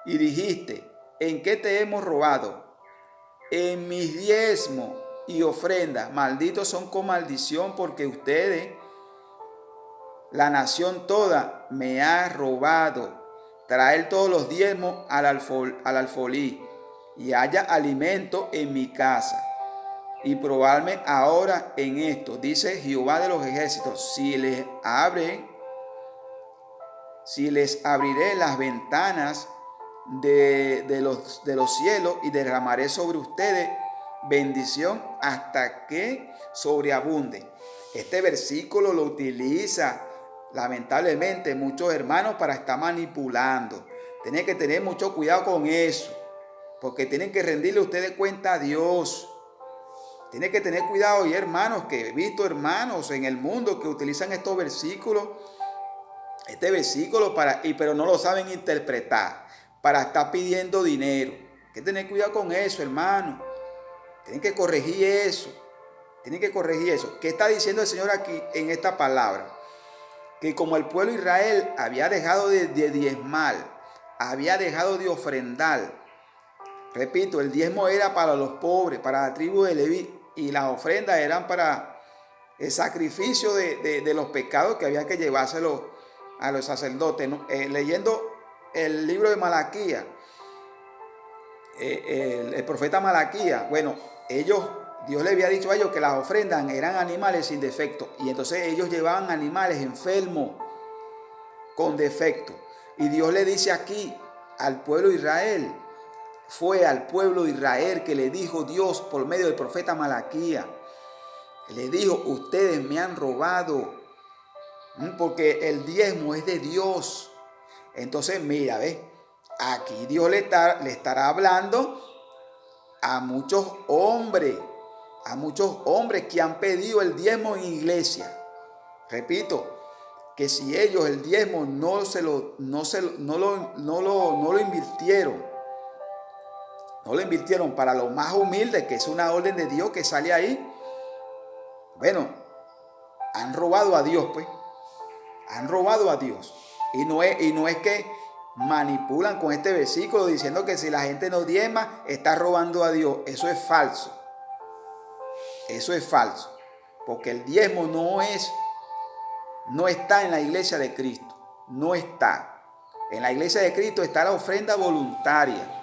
Y dijiste, ¿en qué te hemos robado? En mis diezmos y ofrendas. Malditos son con maldición, porque ustedes, la nación toda, me ha robado. Traer todos los diezmos al alfolí, y haya alimento en mi casa. Y probarme ahora en esto, dice Jehová de los ejércitos, si les abriré las ventanas de los cielos y derramaré sobre ustedes bendición hasta que sobreabunde. Este versículo lo utiliza lamentablemente muchos hermanos para estar manipulando. Tienen que tener mucho cuidado con eso, porque tienen que rendirle ustedes cuenta a Dios. Tienen que tener cuidado, y hermanos, que he visto hermanos en el mundo que utilizan estos versículos, pero no lo saben interpretar, para estar pidiendo dinero. Hay que tener cuidado con eso, hermano. Tienen que corregir eso. Tienen que corregir eso. ¿Qué está diciendo el Señor aquí en esta palabra? Que como el pueblo de Israel había dejado de diezmar, había dejado de ofrendar. Repito, el diezmo era para los pobres, para la tribu de Leví, y las ofrendas eran para el sacrificio de los pecados que había que llevárselo a los sacerdotes, ¿no? Leyendo el libro de Malaquías, el profeta Malaquías, bueno, Dios le había dicho a ellos que las ofrendas eran animales sin defecto, y entonces ellos llevaban animales enfermos con defecto. Y Dios le dice aquí al pueblo de Israel, fue al pueblo de Israel que le dijo Dios por medio del profeta Malaquías, le dijo, ustedes me han robado, porque el diezmo es de Dios. Entonces mira, ¿ves? Aquí Dios le estará hablando a muchos hombres que han pedido el diezmo en iglesia. Repito, que si ellos el diezmo no lo invirtieron para los más humildes, que es una orden de Dios que sale ahí, bueno, han robado a Dios, pues. Han robado a Dios. Y no es que manipulan con este versículo diciendo que si la gente no diezma, está robando a Dios. Eso es falso. Eso es falso. Porque el diezmo no está en la iglesia de Cristo. No está. En la iglesia de Cristo está la ofrenda voluntaria.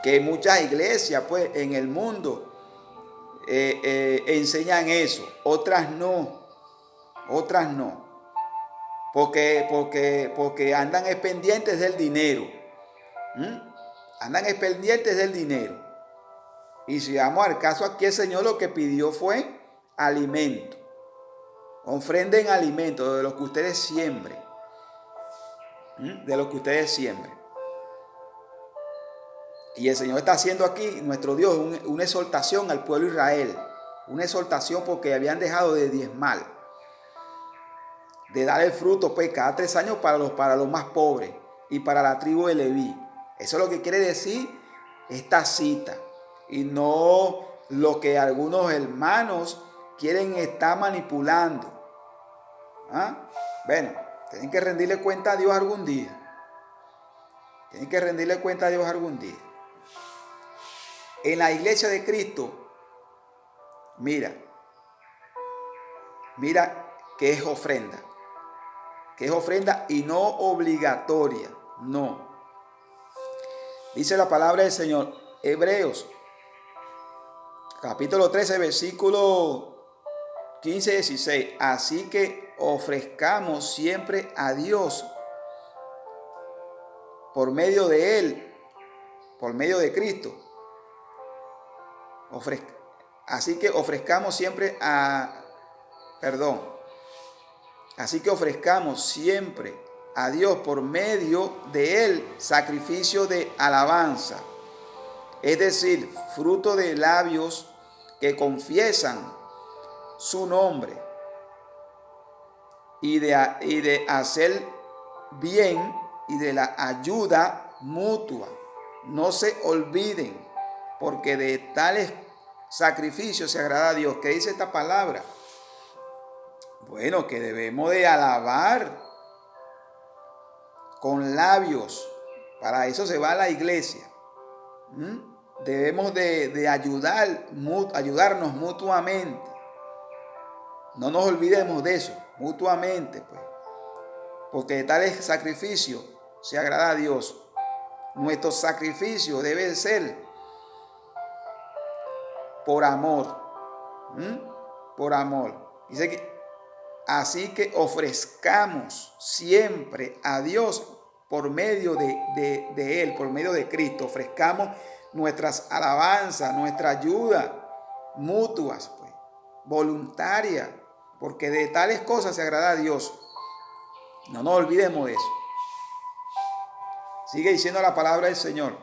Que muchas iglesias, pues, en el mundo enseñan eso. Otras no. Otras no. Porque andan pendientes del dinero. Andan pendientes del dinero. Y si vamos al caso aquí, el Señor lo que pidió fue alimento. Ofrenden alimento de lo que ustedes siembren. De lo que ustedes siembren. Y el Señor está haciendo aquí, nuestro Dios, una exhortación al pueblo de Israel. Una exhortación porque habían dejado de diezmar, de dar el fruto, pues, cada 3 años para los más pobres y para la tribu de Leví. Eso es lo que quiere decir esta cita, y no lo que algunos hermanos quieren estar manipulando. Bueno, tienen que rendirle cuenta a Dios algún día. en la iglesia de Cristo, mira que es ofrenda y no obligatoria, no. Dice la palabra del Señor, Hebreos, capítulo 13, versículo 15 y 16. Así que ofrezcamos siempre a Dios por medio de Él, por medio de Cristo. Así que ofrezcamos siempre a Dios por medio de Él sacrificio de alabanza, es decir, fruto de labios que confiesan su nombre y de hacer bien y de la ayuda mutua. No se olviden, porque de tales sacrificios se agrada a Dios. ¿Qué dice esta palabra? Bueno, que debemos de alabar con labios. Para eso se va a la iglesia. Debemos de ayudarnos mutuamente. No nos olvidemos de eso, mutuamente, pues. Porque de tales sacrificios se agrada a Dios. Nuestro sacrificio debe ser por amor. Por amor. Dice que así que ofrezcamos siempre a Dios por medio de Él, por medio de Cristo. Ofrezcamos nuestras alabanzas, nuestra ayuda mutuas, pues, voluntaria, porque de tales cosas se agrada a Dios. No nos olvidemos de eso. Sigue diciendo la palabra del Señor.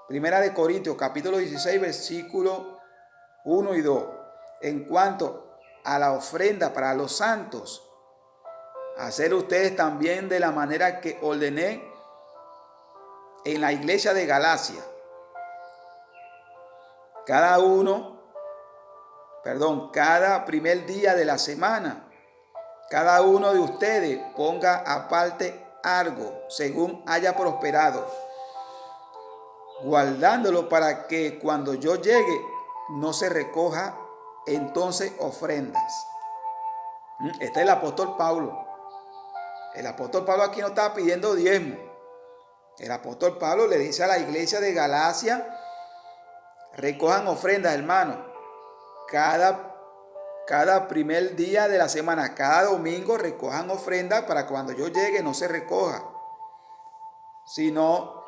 Primera de Corintios, capítulo 16, versículo 1 y 2. En cuanto a la ofrenda para los santos, hacer ustedes también de la manera que ordené en la iglesia de Galacia. Cada primer día de la semana, cada uno de ustedes ponga aparte algo según haya prosperado, guardándolo para que cuando yo llegue no se recoja entonces ofrendas. Este es el apóstol Pablo. El apóstol Pablo aquí no estaba pidiendo diezmo. El apóstol Pablo le dice a la iglesia de Galacia: recojan ofrendas, hermanos, cada primer día de la semana, cada domingo recojan ofrendas para cuando yo llegue no se recoja, sino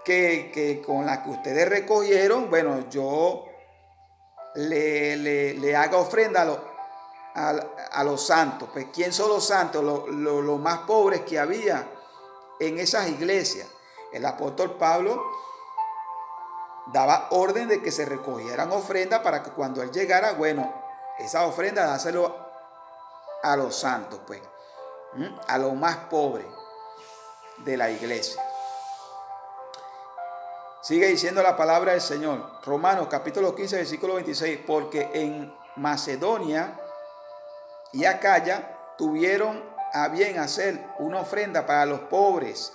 que con la que ustedes recogieron, bueno, yo le haga ofrenda a los santos. Pues, ¿quién son los santos? Los más pobres que había en esas iglesias. El apóstol Pablo daba orden de que se recogieran ofrendas para que cuando él llegara, bueno, esa ofrenda dáselo a los santos, pues, a los más pobres de la iglesia. Sigue diciendo la palabra del Señor. Romanos capítulo 15, versículo 26. Porque en Macedonia y Acaya tuvieron a bien hacer una ofrenda para los pobres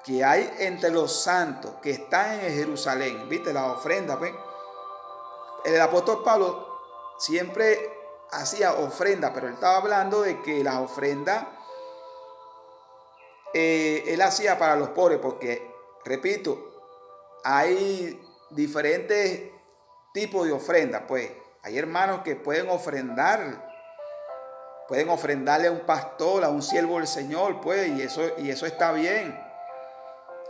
que hay entre los santos que están en Jerusalén. ¿Viste? La ofrenda, pues. El apóstol Pablo siempre hacía ofrenda, pero él estaba hablando de que la ofrenda él hacía para los pobres, porque, repito, hay diferentes tipos de ofrendas, pues. Hay hermanos que pueden ofrendarle a un pastor, a un siervo del Señor, pues, y eso está bien.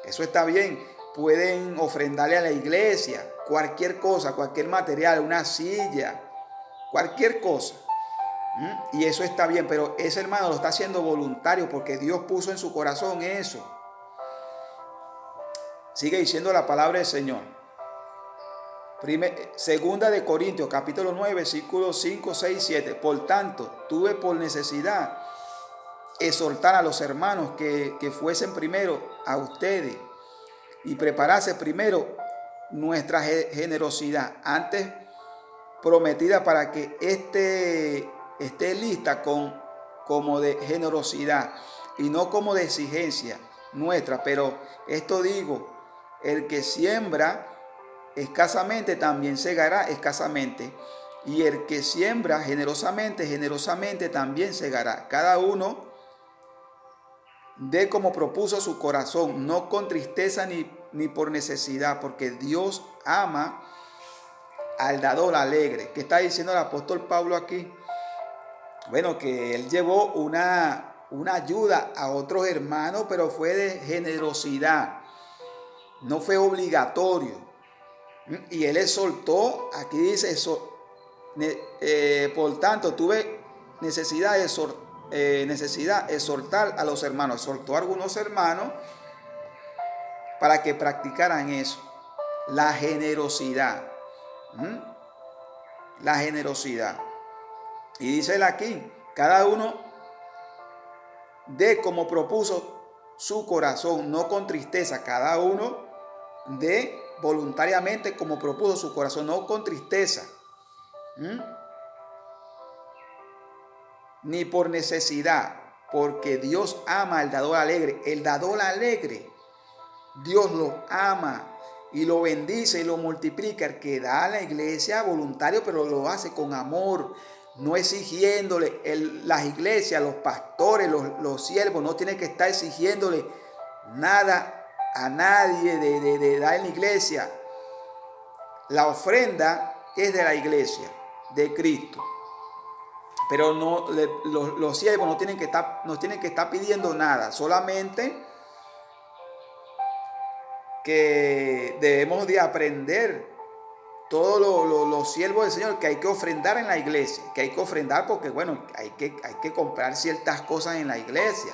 Eso está bien. Pueden ofrendarle a la iglesia cualquier cosa, cualquier material, una silla, cualquier cosa. Y eso está bien, pero ese hermano lo está haciendo voluntario porque Dios puso en su corazón eso. Sigue diciendo la palabra del Señor. Segunda de Corintios, capítulo 9, versículos 5, 6, 7. Por tanto, tuve por necesidad exhortar a los hermanos que fuesen primero a ustedes y preparase primero nuestra generosidad, antes prometida, para que esté lista como de generosidad y no como de exigencia nuestra. Pero esto digo, el que siembra escasamente también segará escasamente. Y el que siembra generosamente, generosamente también segará. Cada uno dé como propuso su corazón, no con tristeza ni por necesidad, porque Dios ama al dador alegre. ¿Qué está diciendo el apóstol Pablo aquí? Bueno, que él llevó una ayuda a otros hermanos, pero fue de generosidad, no fue obligatorio. Y él exhortó, aquí dice, por tanto, tuve necesidad de exhortar a los hermanos, exhortó a algunos hermanos para que practicaran eso, la generosidad. La generosidad. Y dice él aquí, cada uno dé como propuso su corazón, no con tristeza. Cada uno dé voluntariamente como propuso su corazón, no con tristeza. Ni por necesidad, porque Dios ama al dador alegre. El dador alegre, Dios lo ama y lo bendice y lo multiplica. El que da a la iglesia voluntario, pero lo hace con amor, no exigiéndole. Las iglesias, los pastores, los siervos no tienen que estar exigiéndole nada a nadie de dar en la iglesia. La ofrenda es de la iglesia, de Cristo. Pero no, los siervos no tienen que estar pidiendo nada, solamente que debemos de aprender todos los siervos del Señor que hay que ofrendar en la iglesia, que hay que ofrendar porque bueno, hay que comprar ciertas cosas en la iglesia,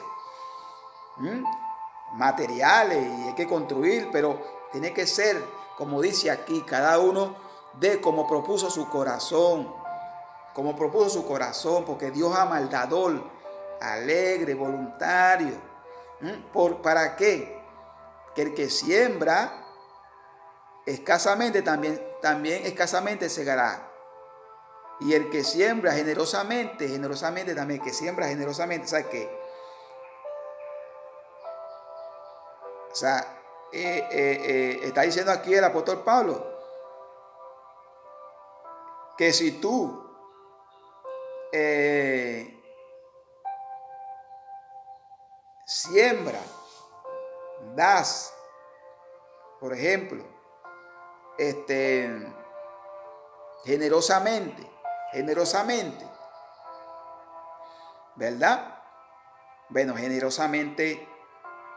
materiales, y hay que construir, pero tiene que ser, como dice aquí, cada uno de como propuso su corazón, porque Dios ama al dador alegre, voluntario. ¿Para qué? Que el que siembra escasamente también escasamente segará. Y el que siembra generosamente también, que siembra generosamente, ¿sabes qué? O sea, está diciendo aquí el apóstol Pablo que si tú siembra, das, por ejemplo, generosamente, ¿verdad? Bueno, generosamente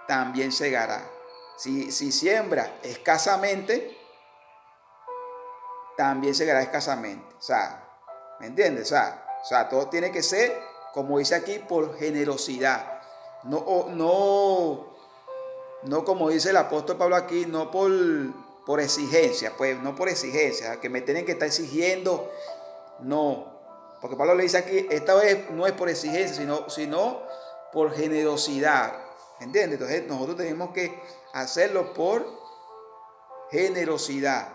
también segará. Si siembra escasamente, también segará escasamente. O sea, ¿me entiendes? O sea, todo tiene que ser, como dice aquí, por generosidad. No como dice el apóstol Pablo aquí, no por exigencia, pues no por exigencia, que me tienen que estar exigiendo, no. Porque Pablo le dice aquí, esta vez no es por exigencia, sino por generosidad. ¿Entiendes? Entonces nosotros tenemos que hacerlo por generosidad.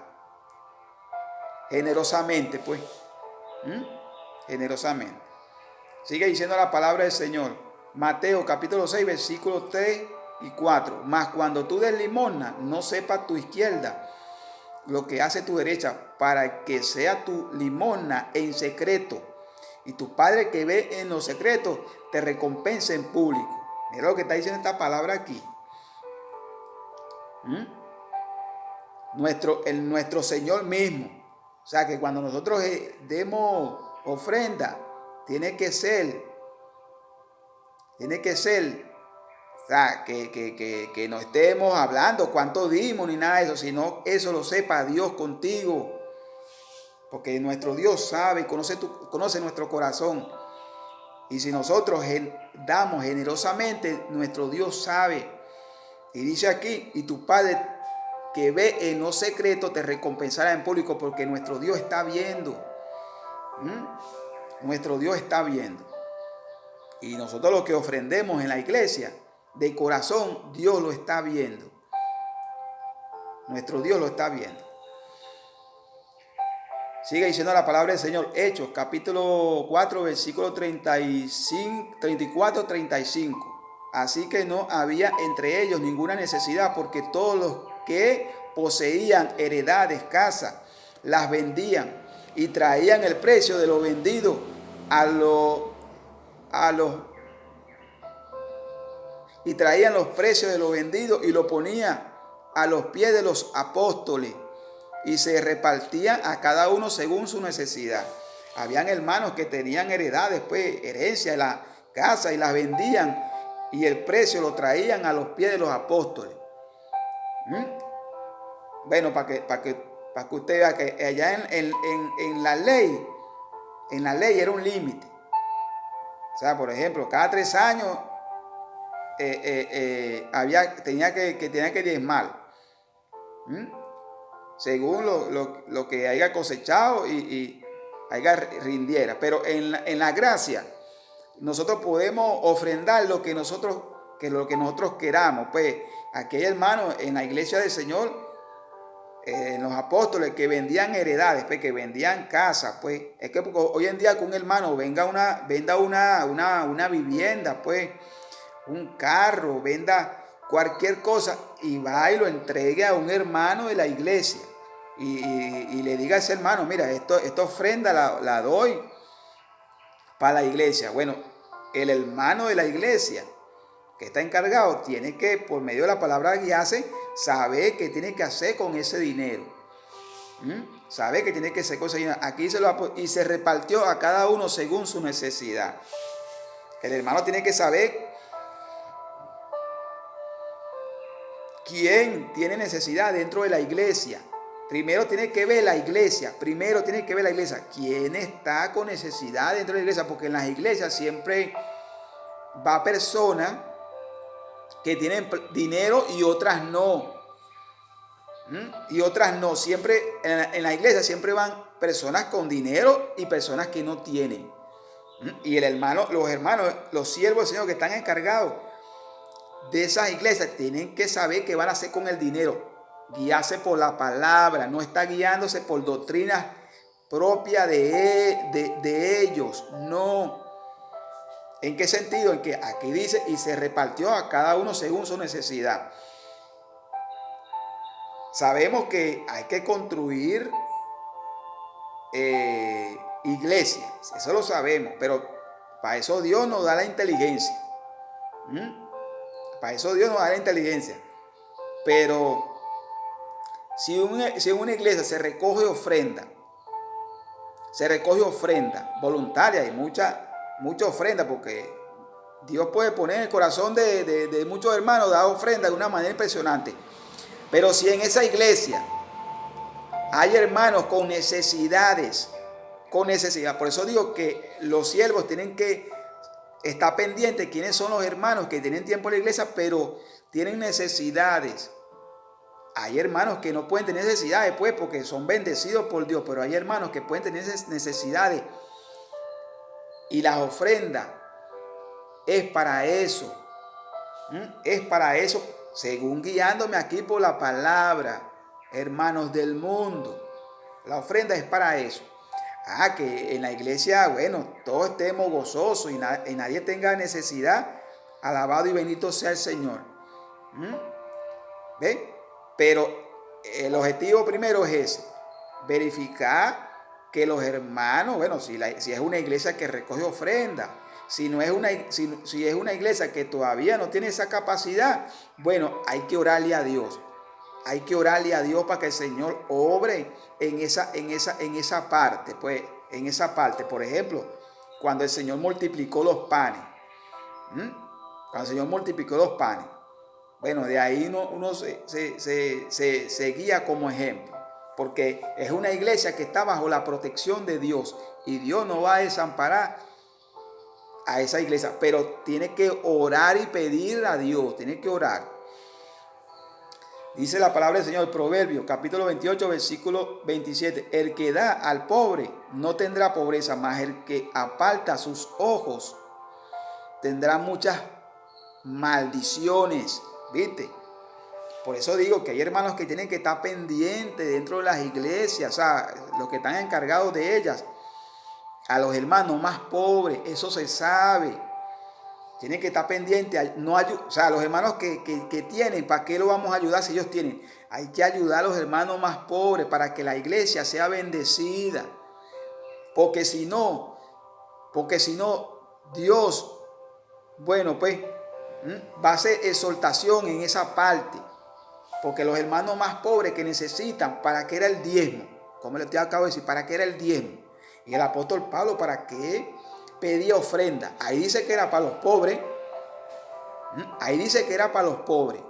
Generosamente, pues. Generosamente. Sigue diciendo la palabra del Señor. Mateo capítulo 6, versículos 3 y 4. Mas cuando tú des limosna, no sepa tu izquierda lo que hace tu derecha, para que sea tu limosna en secreto. Y tu Padre que ve en los secretos te recompensa en público. Mira lo que está diciendo esta palabra aquí. Nuestro Señor mismo. O sea que cuando nosotros demos ofrenda, tiene que ser, o sea, que no estemos hablando cuánto dimos ni nada de eso, sino eso lo sepa Dios contigo. Porque nuestro Dios sabe, conoce nuestro corazón. Y si nosotros damos generosamente, nuestro Dios sabe. Y dice aquí, y tu Padre que ve en lo secreto te recompensará en público, porque nuestro Dios está viendo. Nuestro Dios está viendo. Y nosotros lo que ofrendemos en la iglesia, de corazón, Dios lo está viendo. Nuestro Dios lo está viendo. Sigue diciendo la palabra del Señor. Hechos, capítulo 4, versículo 34-35. Así que no había entre ellos ninguna necesidad, porque todos los que poseían heredades, casas, las vendían y traían el precio de lo vendido a los y traían los precios de lo vendido y lo ponían a los pies de los apóstoles y se repartían a cada uno según su necesidad. Habían hermanos que tenían heredades, pues herencia de la casa, y las vendían y el precio lo traían a los pies de los apóstoles. Bueno, para que usted vea que allá en la ley era un límite. O sea, por ejemplo, cada 3 años tenía que diezmar. Según lo que haya cosechado y haya rindiera. Pero en la gracia, nosotros podemos ofrendar lo que nosotros queramos. Pues aquí hay hermanos en la iglesia del Señor, los apóstoles, que vendían heredades, pues, que vendían casas. Pues es que hoy en día que un hermano venda una vivienda, pues un carro, venda cualquier cosa y va y lo entregue a un hermano de la iglesia y le diga a ese hermano: mira, esta ofrenda la doy para la iglesia. Bueno, el hermano de la iglesia que está encargado tiene que, por medio de la palabra guiarse, saber qué tiene que hacer con ese dinero. Saber qué tiene que hacer con ese dinero. Aquí y se repartió a cada uno según su necesidad. El hermano tiene que saber quién tiene necesidad dentro de la iglesia. Primero tiene que ver la iglesia. ¿Quién está con necesidad dentro de la iglesia? Porque en las iglesias siempre va personas que tienen dinero y otras no. Siempre en la iglesia siempre van personas con dinero y personas que no tienen. Y los siervos del Señor que están encargados de esas iglesias tienen que saber qué van a hacer con el dinero. Guiarse por la palabra, no está guiándose por doctrinas propias de ellos. No. ¿En qué sentido? En que aquí dice: y se repartió a cada uno según su necesidad. Sabemos que hay que construir iglesias, eso lo sabemos, pero para eso Dios nos da la inteligencia. Pero si en una iglesia se recoge ofrenda voluntaria, y mucha ofrenda, porque Dios puede poner en el corazón de muchos hermanos dar ofrenda de una manera impresionante. Pero si en esa iglesia hay hermanos con necesidades, por eso digo que los siervos tienen que estar pendientes quiénes son los hermanos que tienen tiempo en la iglesia, pero tienen necesidades. Hay hermanos que no pueden tener necesidades, pues, porque son bendecidos por Dios, pero hay hermanos que pueden tener necesidades. Y las ofrendas es para eso. Según guiándome aquí por la palabra, hermanos del mundo. La ofrenda es para eso. Que en la iglesia, bueno, todos estemos gozosos y nadie tenga necesidad. Alabado y bendito sea el Señor. ¿Ve? Pero el objetivo primero es ese: verificar que los hermanos, bueno, si es una iglesia que recoge ofrenda, si es una iglesia que todavía no tiene esa capacidad, bueno, hay que orarle a Dios. Hay que orarle a Dios para que el Señor obre en esa parte. Pues en esa parte, por ejemplo, cuando el Señor multiplicó los panes. Bueno, de ahí uno se guía como ejemplo. Porque es una iglesia que está bajo la protección de Dios. Y Dios no va a desamparar a esa iglesia. Pero tiene que orar y pedir a Dios. Tiene que orar. Dice la palabra del Señor, Proverbios, capítulo 28, versículo 27. El que da al pobre no tendrá pobreza, mas el que aparta sus ojos tendrá muchas maldiciones. ¿Viste? Por eso digo que hay hermanos que tienen que estar pendientes dentro de las iglesias, o sea, los que están encargados de ellas. A los hermanos más pobres, eso se sabe. Tienen que estar pendientes, no o sea, los hermanos que tienen, ¿para qué lo vamos a ayudar si ellos tienen? Hay que ayudar a los hermanos más pobres para que la iglesia sea bendecida. Porque si no, Dios, bueno, pues va a hacer exaltación en esa parte. Porque los hermanos más pobres que necesitan, ¿para qué era el diezmo? Como les acabo de decir, ¿para qué era el diezmo? Y el apóstol Pablo, ¿para qué pedía ofrenda? Ahí dice que era para los pobres. Ahí dice que era para los pobres.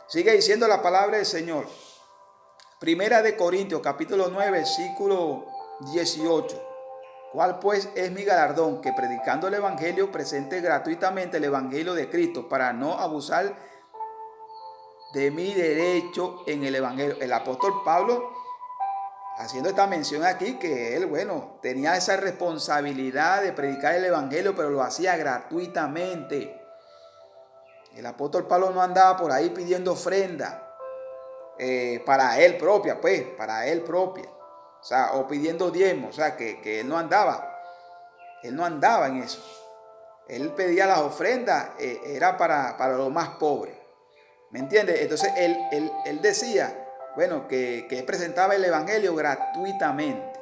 Sigue diciendo la palabra del Señor. Primera de Corintios, capítulo 9, versículo 18. ¿Cuál pues es mi galardón? Que predicando el evangelio presente gratuitamente el evangelio de Cristo para no abusar de mi derecho en el evangelio. El apóstol Pablo haciendo esta mención aquí que él, bueno, tenía esa responsabilidad de predicar el evangelio, pero lo hacía gratuitamente. El apóstol Pablo no andaba por ahí pidiendo ofrenda para él propia, pues, para él propia. O sea, o pidiendo diezmo, o sea, que él no andaba en eso. Él pedía las ofrendas, era para los más pobres. ¿Me entiendes? Entonces él decía, bueno, que él presentaba el evangelio gratuitamente.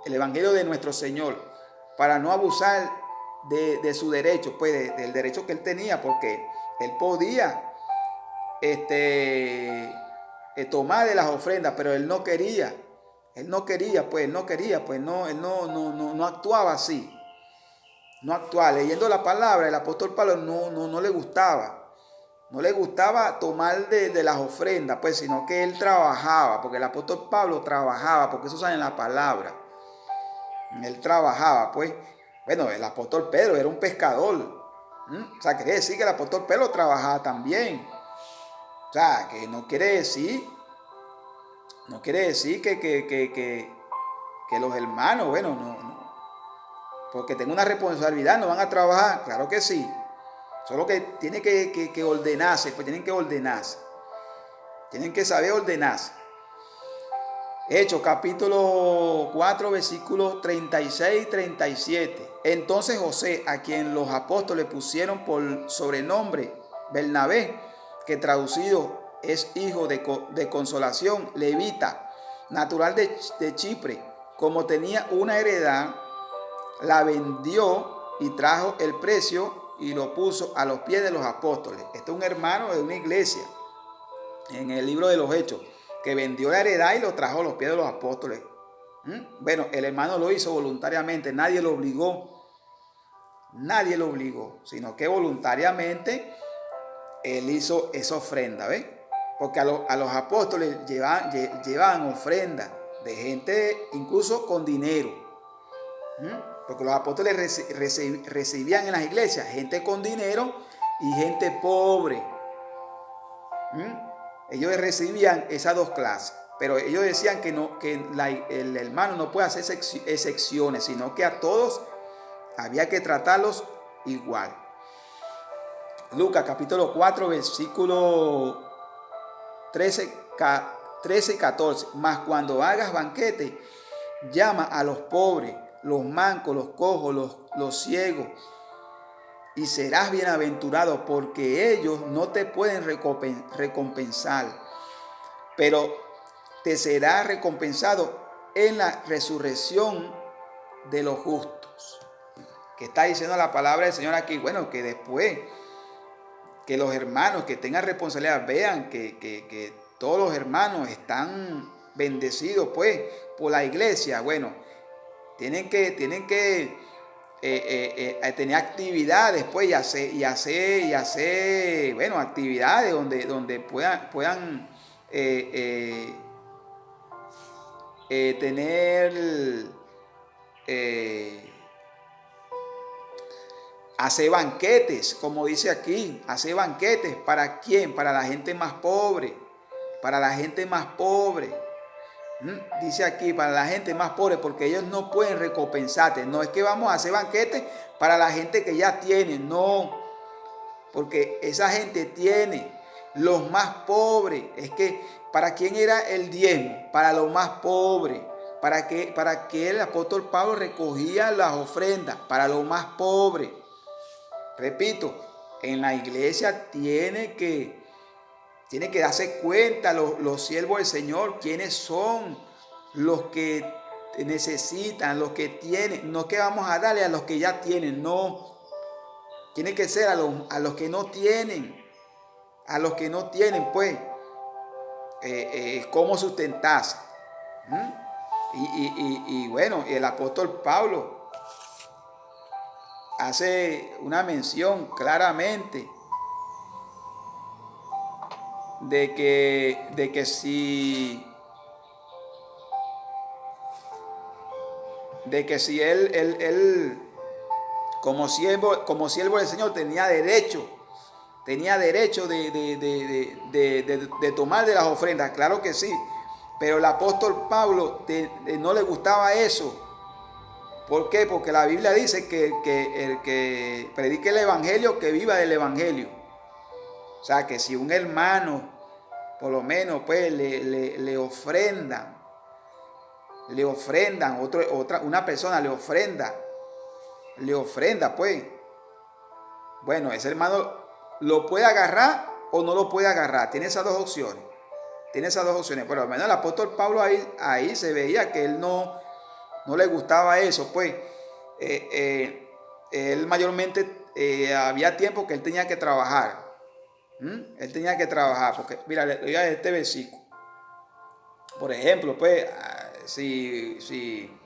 El evangelio de nuestro Señor, para no abusar de su derecho, pues del derecho que él tenía, porque él podía tomar de las ofrendas, pero él no quería, él no actuaba así, no actuaba. Leyendo la palabra, el apóstol Pablo no le gustaba tomar de las ofrendas, pues, sino que él trabajaba, porque el apóstol Pablo trabajaba, porque eso sale en la palabra. Él trabajaba, pues. Bueno, el apóstol Pedro era un pescador. O sea, quiere decir que el apóstol Pedro trabajaba también. O sea, que no quiere decir que los hermanos, bueno, no, porque tengo una responsabilidad, no van a trabajar. Claro que sí. Solo que tiene que ordenarse, pues tienen que ordenarse. Tienen que saber ordenarse. Hechos capítulo 4 versículos 36 y 37. Entonces José, a quien los apóstoles pusieron por sobrenombre Bernabé, que traducido es hijo de consolación, levita, natural de Chipre, como tenía una heredad, la vendió y trajo el precio y lo puso a los pies de los apóstoles. Este es un hermano de una iglesia en el libro de los Hechos, que vendió la heredad y lo trajo a los pies de los apóstoles. Bueno, el hermano lo hizo voluntariamente, nadie lo obligó, sino que voluntariamente él hizo esa ofrenda, ¿ves? Porque a los apóstoles llevaban ofrenda de gente incluso con dinero. Porque los apóstoles recibían en las iglesias gente con dinero y gente pobre. Ellos recibían esas dos clases, pero ellos decían que el hermano no puede hacer excepciones, sino que a todos había que tratarlos igual. Lucas capítulo 4 versículo 13 y 14. Mas cuando hagas banquete, llama a los pobres, los mancos, los cojos, los ciegos, y serás bienaventurado, porque ellos no te pueden recompensar, pero te será recompensado en la resurrección de los justos. Que está diciendo la palabra del Señor aquí. Bueno, que después que los hermanos que tengan responsabilidad vean que todos los hermanos están bendecidos, pues, por la iglesia. Bueno, tienen que tener actividades, pues, y hacer, bueno, actividades donde puedan tener, hacer banquetes, como dice aquí, hacer banquetes. ¿Para quién? Para la gente más pobre, Dice aquí, para la gente más pobre, porque ellos no pueden recompensarte. No es que vamos a hacer banquetes para la gente que ya tiene, no, porque esa gente tiene. Los más pobres, es que ¿para quién era el diezmo? Para los más pobres, para que el apóstol Pablo recogía las ofrendas para los más pobres. Repito, en la iglesia tiene que darse cuenta los siervos del Señor quiénes son los que necesitan, los que tienen. No que vamos a darle a los que ya tienen, no. Tiene que ser a los que no tienen. A los que no tienen, pues, cómo sustentarse. Y bueno, el apóstol Pablo hace una mención claramente de que si él como siervo del Señor tenía derecho de tomar de las ofrendas, claro que sí, pero el apóstol Pablo no le gustaba eso. ¿Por qué? Porque la Biblia dice que el que predique el evangelio, que viva del evangelio. O sea, que si un hermano, por lo menos, pues le ofrendan, una persona le ofrenda, pues, bueno, ese hermano lo puede agarrar o no lo puede agarrar. Tiene esas dos opciones. Pero al menos el apóstol Pablo ahí se veía que él no le gustaba eso, pues. Él mayormente había tiempo que él tenía que trabajar. Él tenía que trabajar, porque mira, le doy a este versículo. Por ejemplo, pues, si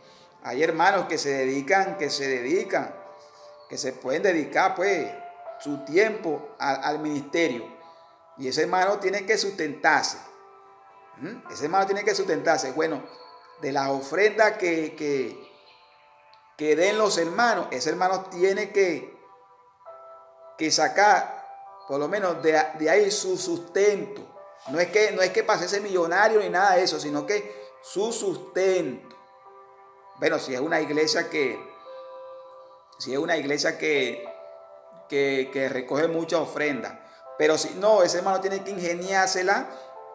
hay hermanos que se pueden dedicar, pues, su tiempo al ministerio. Y ese hermano tiene que sustentarse. Bueno, de las ofrendas que den los hermanos, ese hermano tiene que sacar, por lo menos de ahí, su sustento. No es que pase ese millonario ni nada de eso, sino que su sustento. Bueno, si es una iglesia que recoge mucha ofrenda. Pero si no, ese hermano tiene que ingeniársela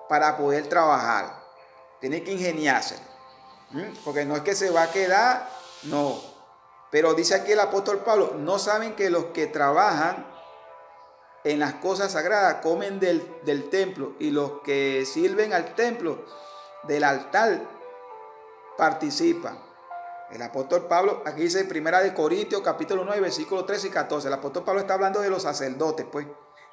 para poder trabajar. Tiene que ingeniársela. Porque no es que se va a quedar, no. Pero dice aquí el apóstol Pablo, ¿no saben que los que trabajan en las cosas sagradas comen del templo, y los que sirven al templo del altar participan? El apóstol Pablo, aquí dice en 1 Corintios capítulo 9, versículos 13 y 14. El apóstol Pablo está hablando de los sacerdotes, pues.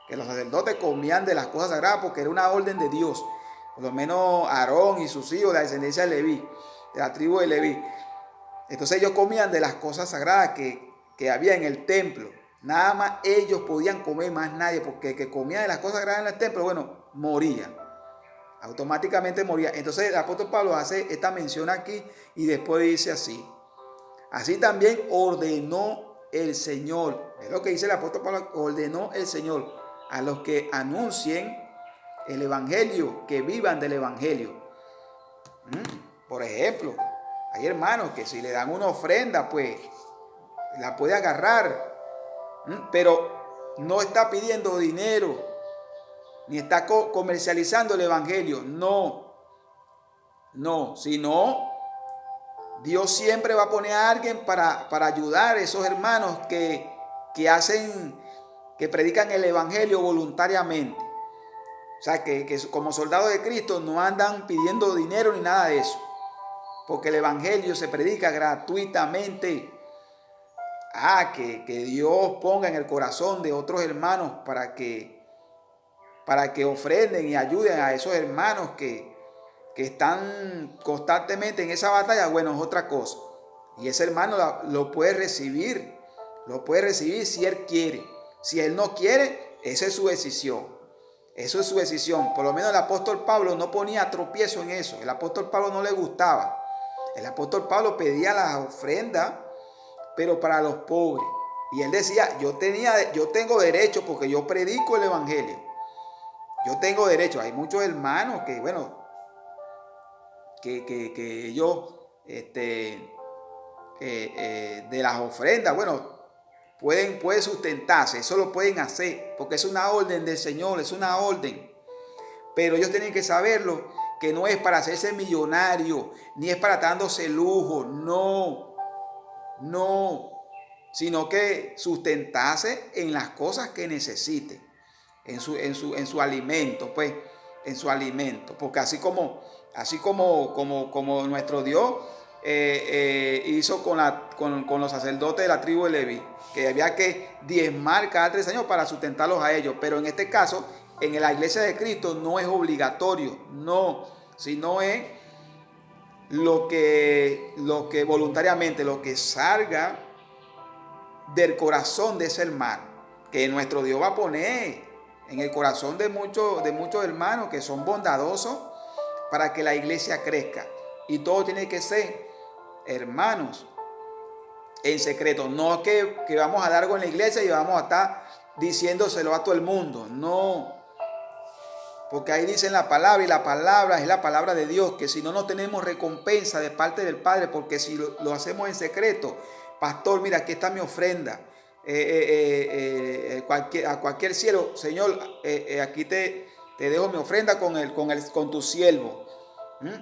Que los sacerdotes comían de las cosas sagradas porque era una orden de Dios. Por lo menos Aarón y sus hijos, la descendencia de Leví, de la tribu de Leví. Entonces ellos comían de las cosas sagradas que había en el templo. Nada más ellos podían comer, más nadie, porque el que comía de las cosas sagradas en el templo, bueno, moría. Automáticamente moría. Entonces el apóstol Pablo hace esta mención aquí y después dice así: así también ordenó el Señor. Es lo que dice el apóstol Pablo: ordenó el Señor a los que anuncien el evangelio, que vivan del evangelio. Por ejemplo, hay hermanos que si le dan una ofrenda, pues la puede agarrar, pero no está pidiendo dinero, ni está comercializando el evangelio. No, sino Dios siempre va a poner a alguien para ayudar a esos hermanos que predican el evangelio voluntariamente. O sea, que como soldados de Cristo no andan pidiendo dinero ni nada de eso, porque el evangelio se predica gratuitamente. Que Dios ponga en el corazón de otros hermanos para que ofrenden y ayuden a esos hermanos que están constantemente en esa batalla, bueno, es otra cosa. Y ese hermano lo puede recibir si él quiere. Si él no quiere, esa es su decisión. Por lo menos el apóstol Pablo no ponía tropiezo en eso. El apóstol Pablo no le gustaba. El apóstol Pablo pedía las ofrendas, pero para los pobres. Y él decía, yo tengo derecho porque yo predico el evangelio. Yo tengo derecho. Hay muchos hermanos que, bueno, que ellos, de las ofrendas, bueno, pueden sustentarse. Eso lo pueden hacer porque es una orden del Señor, es una orden. Pero ellos tienen que saberlo, que no es para hacerse millonario, ni es para dándose lujo, no, no, sino que sustentarse en las cosas que necesite, en su alimento, pues, en su alimento, porque como nuestro Dios hizo con los sacerdotes de la tribu de Leví, que había que diezmar cada 3 años para sustentarlos a ellos, pero en este caso, en la iglesia de Cristo no es obligatorio, no, sino es lo que voluntariamente, lo que salga del corazón de ese hermano, que nuestro Dios va a poner en el corazón de muchos hermanos que son bondadosos para que la iglesia crezca. Y todo tiene que ser, hermanos, en secreto. No que vamos a dar algo en la iglesia y vamos a estar diciéndoselo a todo el mundo. No. Porque ahí dice la palabra, y la palabra es la palabra de Dios, que si no, no tenemos recompensa de parte del Padre, porque si lo hacemos en secreto, pastor, mira, aquí está mi ofrenda, a cualquier cielo, Señor, aquí te dejo mi ofrenda con tu siervo,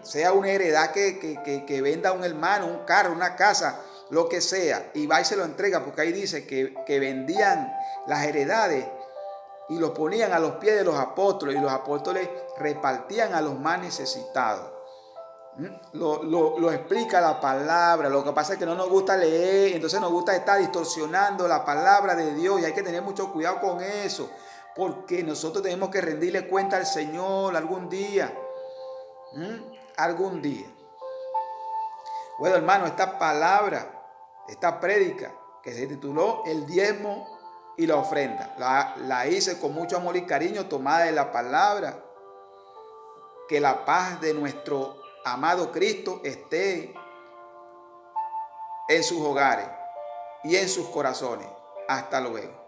sea una heredad que venda un hermano, un carro, una casa, lo que sea, y va y se lo entrega, porque ahí dice que vendían las heredades y los ponían a los pies de los apóstoles, y los apóstoles repartían a los más necesitados. Lo explica la palabra. Lo que pasa es que no nos gusta leer, entonces nos gusta estar distorsionando la palabra de Dios, y hay que tener mucho cuidado con eso, porque nosotros tenemos que rendirle cuenta al Señor algún día. Algún día. Bueno, hermano, esta palabra, esta prédica que se tituló El diezmo y la ofrenda, la hice con mucho amor y cariño, tomada de la palabra. Que la paz de nuestro amado Cristo esté en sus hogares y en sus corazones. Hasta luego.